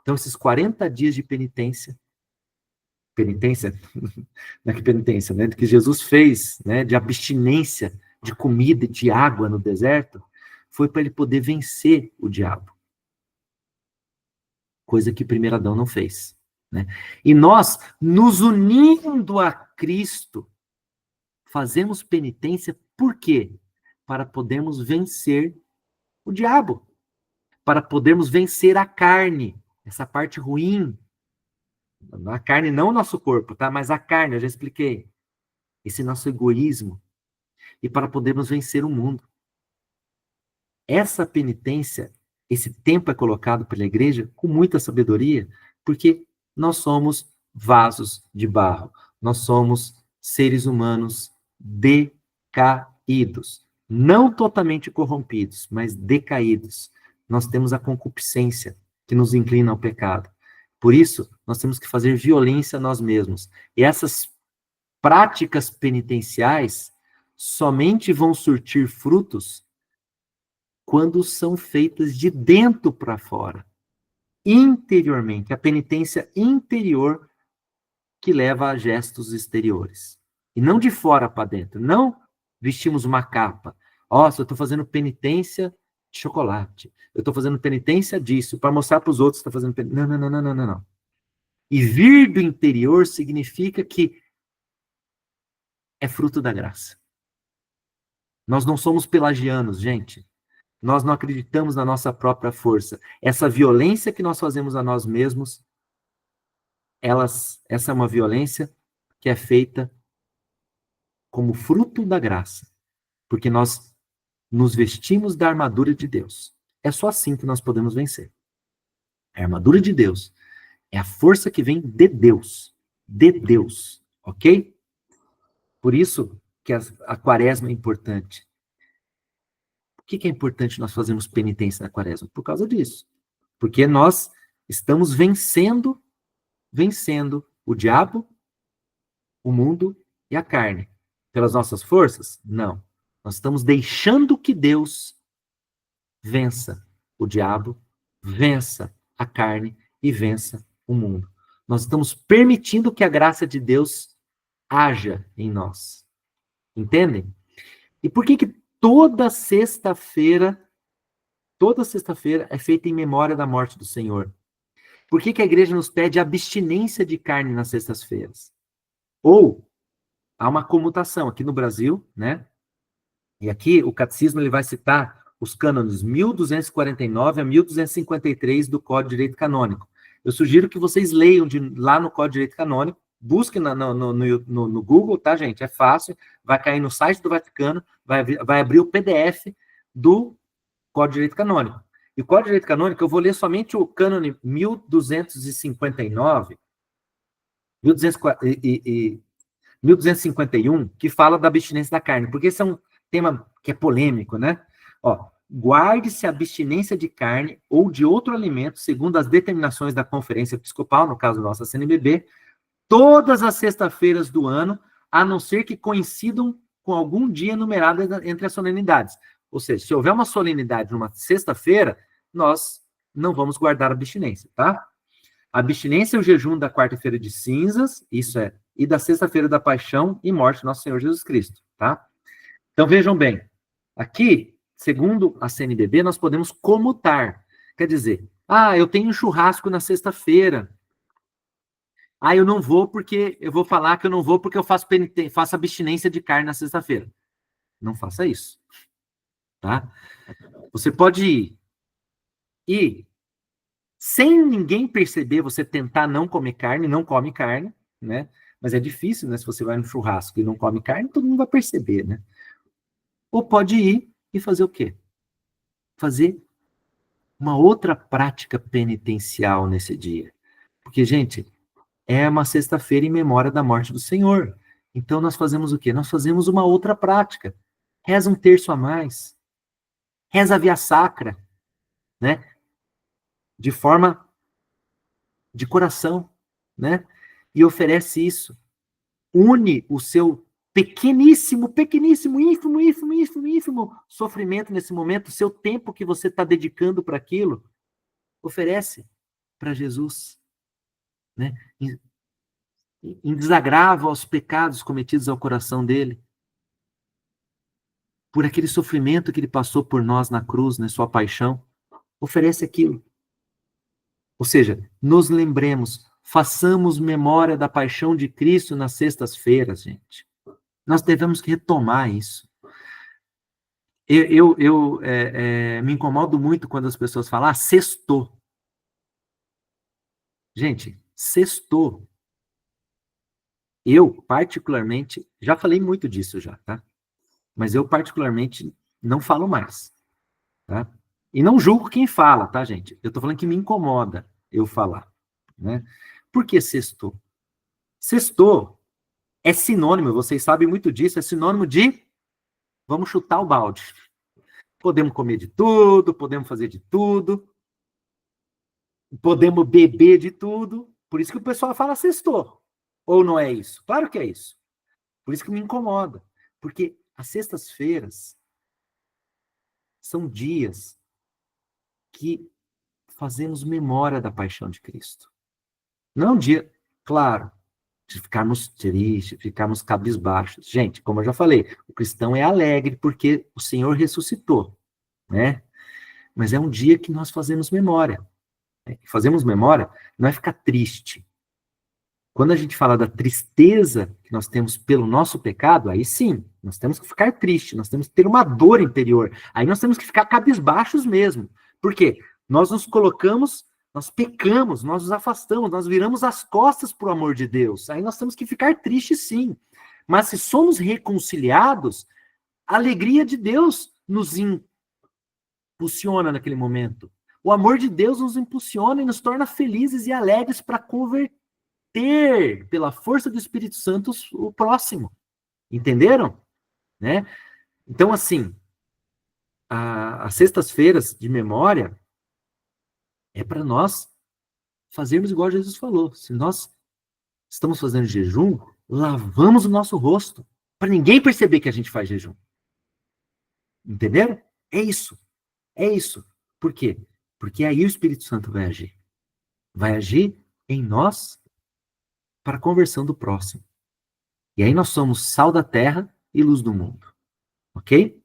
Então, esses 40 dias de penitência, não é que penitência, né? Que Jesus fez, né? De abstinência de comida e de água no deserto, foi para ele poder vencer o diabo. Coisa que o primeiro Adão não fez, né? E nós, nos unindo a Cristo, fazemos penitência, por quê? Para podermos vencer o diabo, para podermos vencer a carne, essa parte ruim. A carne, não o nosso corpo, tá? Mas a carne, eu já expliquei. Esse nosso egoísmo. E para podermos vencer o mundo. Essa penitência, esse tempo é colocado pela igreja com muita sabedoria, porque nós somos vasos de barro. Nós somos seres humanos decaídos. Não totalmente corrompidos, mas decaídos. Nós temos a concupiscência que nos inclina ao pecado. Por isso, nós temos que fazer violência a nós mesmos. E essas práticas penitenciais somente vão surtir frutos quando são feitas de dentro para fora, interiormente. A penitência interior que leva a gestos exteriores. E não de fora para dentro. Não vestimos uma capa. Nossa, eu estou fazendo penitência de chocolate. Eu estou fazendo penitência disso, para mostrar para os outros que está fazendo penitência. Não. E vir do interior significa que é fruto da graça. Nós não somos pelagianos, gente. Nós não acreditamos na nossa própria força. Essa violência que nós fazemos a nós mesmos, essa é uma violência que é feita como fruto da graça. Porque nós nos vestimos da armadura de Deus. É só assim que nós podemos vencer. A armadura de Deus é a força que vem de Deus. De Deus. Ok? Por isso que a quaresma é importante. Por que é importante nós fazermos penitência na quaresma? Por causa disso. Porque nós estamos vencendo o diabo, o mundo e a carne. Pelas nossas forças? Não. Nós estamos deixando que Deus vença o diabo, vença a carne e vença o mundo. Nós estamos permitindo que a graça de Deus haja em nós. Entendem? E por que toda sexta-feira é feita em memória da morte do Senhor? Por que a igreja nos pede abstinência de carne nas sextas-feiras? Ou há uma comutação aqui no Brasil, né? E aqui o catecismo ele vai citar os cânones 1249 a 1253 do Código de Direito Canônico. Eu sugiro que vocês leiam lá no Código de Direito Canônico, Busque no Google, tá, gente? É fácil. Vai cair no site do Vaticano, vai abrir o PDF do Código de Direito Canônico. E o Código de Direito Canônico, eu vou ler somente o cânone 1259, 1251, que fala da abstinência da carne, porque esse é um tema que é polêmico, né? Ó, guarde-se a abstinência de carne ou de outro alimento, segundo as determinações da Conferência Episcopal, no caso nossa CNBB, todas as sextas-feiras do ano, a não ser que coincidam com algum dia numerado entre as solenidades. Ou seja, se houver uma solenidade numa sexta-feira, nós não vamos guardar abstinência, tá? A abstinência é o jejum da quarta-feira de cinzas, isso é, e da sexta-feira da paixão e morte do nosso Senhor Jesus Cristo, tá? Então vejam bem, aqui, segundo a CNBB, nós podemos comutar. Quer dizer, eu tenho um churrasco na sexta-feira. Eu não vou porque eu vou falar que eu não vou porque eu faço abstinência de carne na sexta-feira. Não faça isso, tá? Você pode ir e, sem ninguém perceber, você tentar não comer carne, não come carne, né? Mas é difícil, né? Se você vai no churrasco e não come carne, todo mundo vai perceber, né? Ou pode ir e fazer o quê? Fazer uma outra prática penitencial nesse dia. Porque, gente, é uma sexta-feira em memória da morte do Senhor. Então, nós fazemos o quê? Nós fazemos uma outra prática. Reza um terço a mais. Reza a via sacra, né? De forma de coração, né? E oferece isso. Une o seu pequeníssimo, pequeníssimo, ínfimo, ínfimo, ínfimo, ínfimo sofrimento nesse momento, o seu tempo que você está dedicando para aquilo, oferece para Jesus, né? Em desagravo aos pecados cometidos ao coração dele, por aquele sofrimento que ele passou por nós na cruz, na sua paixão, oferece aquilo. Ou seja, nos lembremos, façamos memória da paixão de Cristo nas sextas-feiras, gente. Nós devemos retomar isso. Eu me incomodo muito quando as pessoas falam, sextou. Gente, sextou. Eu, particularmente, já falei muito disso já, tá? Mas eu, particularmente, não falo mais, tá? E não julgo quem fala, tá, gente? Eu tô falando que me incomoda eu falar, né? Por que sextou? Sextou é sinônimo, vocês sabem muito disso, é sinônimo de vamos chutar o balde. Podemos comer de tudo, podemos fazer de tudo, podemos beber de tudo. Por isso que o pessoal fala sextou. Ou não é isso? Claro que é isso. Por isso que me incomoda. Porque as sextas-feiras são dias que fazemos memória da paixão de Cristo. Não é um dia, claro, de ficarmos tristes, ficarmos cabisbaixos. Gente, como eu já falei, o cristão é alegre porque o Senhor ressuscitou, né? Mas é um dia que nós fazemos memória. Fazemos memória não é ficar triste. Quando a gente fala da tristeza que nós temos pelo nosso pecado, aí sim, nós temos que ficar triste, nós temos que ter uma dor interior. Aí nós temos que ficar cabisbaixos mesmo. Por quê? Nós nos colocamos, nós pecamos, nós nos afastamos, nós viramos as costas para o amor de Deus. Aí nós temos que ficar tristes sim. Mas se somos reconciliados, a alegria de Deus nos impulsiona naquele momento. O amor de Deus nos impulsiona e nos torna felizes e alegres para converter pela força do Espírito Santo o próximo. Entenderam? Né? Então, assim, as sextas-feiras de memória é para nós fazermos igual Jesus falou. Se nós estamos fazendo jejum, lavamos o nosso rosto para ninguém perceber que a gente faz jejum. Entenderam? É isso. É isso. Por quê? Porque aí o Espírito Santo vai agir. Vai agir em nós para a conversão do próximo. E aí nós somos sal da terra e luz do mundo. Ok?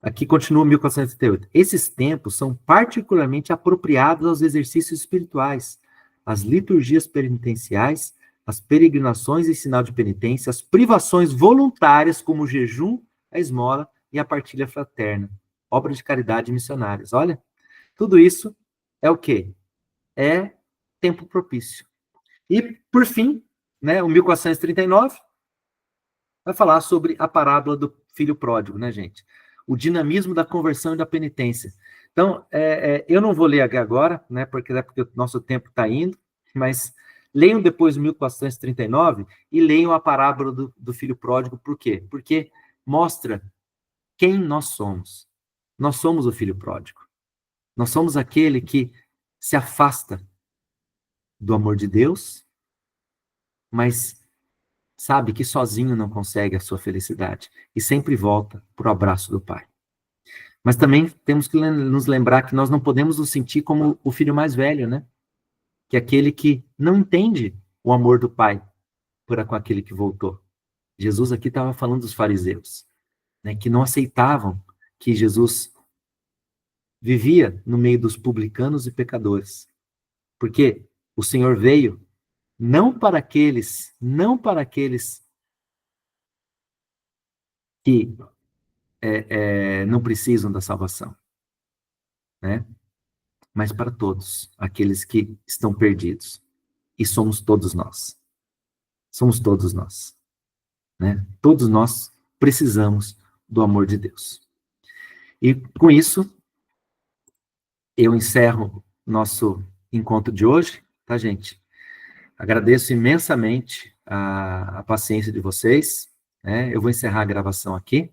Aqui continua 1478. Esses tempos são particularmente apropriados aos exercícios espirituais, às liturgias penitenciais, às peregrinações em sinal de penitência, às privações voluntárias, como o jejum, a esmola e a partilha fraterna, obra de caridade missionárias. Olha, tudo isso é o quê? É tempo propício. E, por fim, né, o 1439 vai falar sobre a parábola do filho pródigo, né, gente? O dinamismo da conversão e da penitência. Então, eu não vou ler aqui agora, né, porque o nosso tempo está indo, mas leiam depois o 1439 e leiam a parábola do filho pródigo. Por quê? Porque mostra quem nós somos. Nós somos o filho pródigo. Nós somos aquele que se afasta do amor de Deus, mas sabe que sozinho não consegue a sua felicidade e sempre volta para o abraço do Pai. Mas também temos que nos lembrar que nós não podemos nos sentir como o filho mais velho, né? Que é aquele que não entende o amor do Pai para com aquele que voltou. Jesus aqui estava falando dos fariseus, né? Que não aceitavam que Jesus vivia no meio dos publicanos e pecadores. Porque o Senhor veio não para aqueles que não precisam da salvação, né? Mas para todos, aqueles que estão perdidos. E somos todos nós. Somos todos nós, né? Todos nós precisamos do amor de Deus. E com isso, eu encerro nosso encontro de hoje, tá, gente? Agradeço imensamente a paciência de vocês, né? Eu vou encerrar a gravação aqui.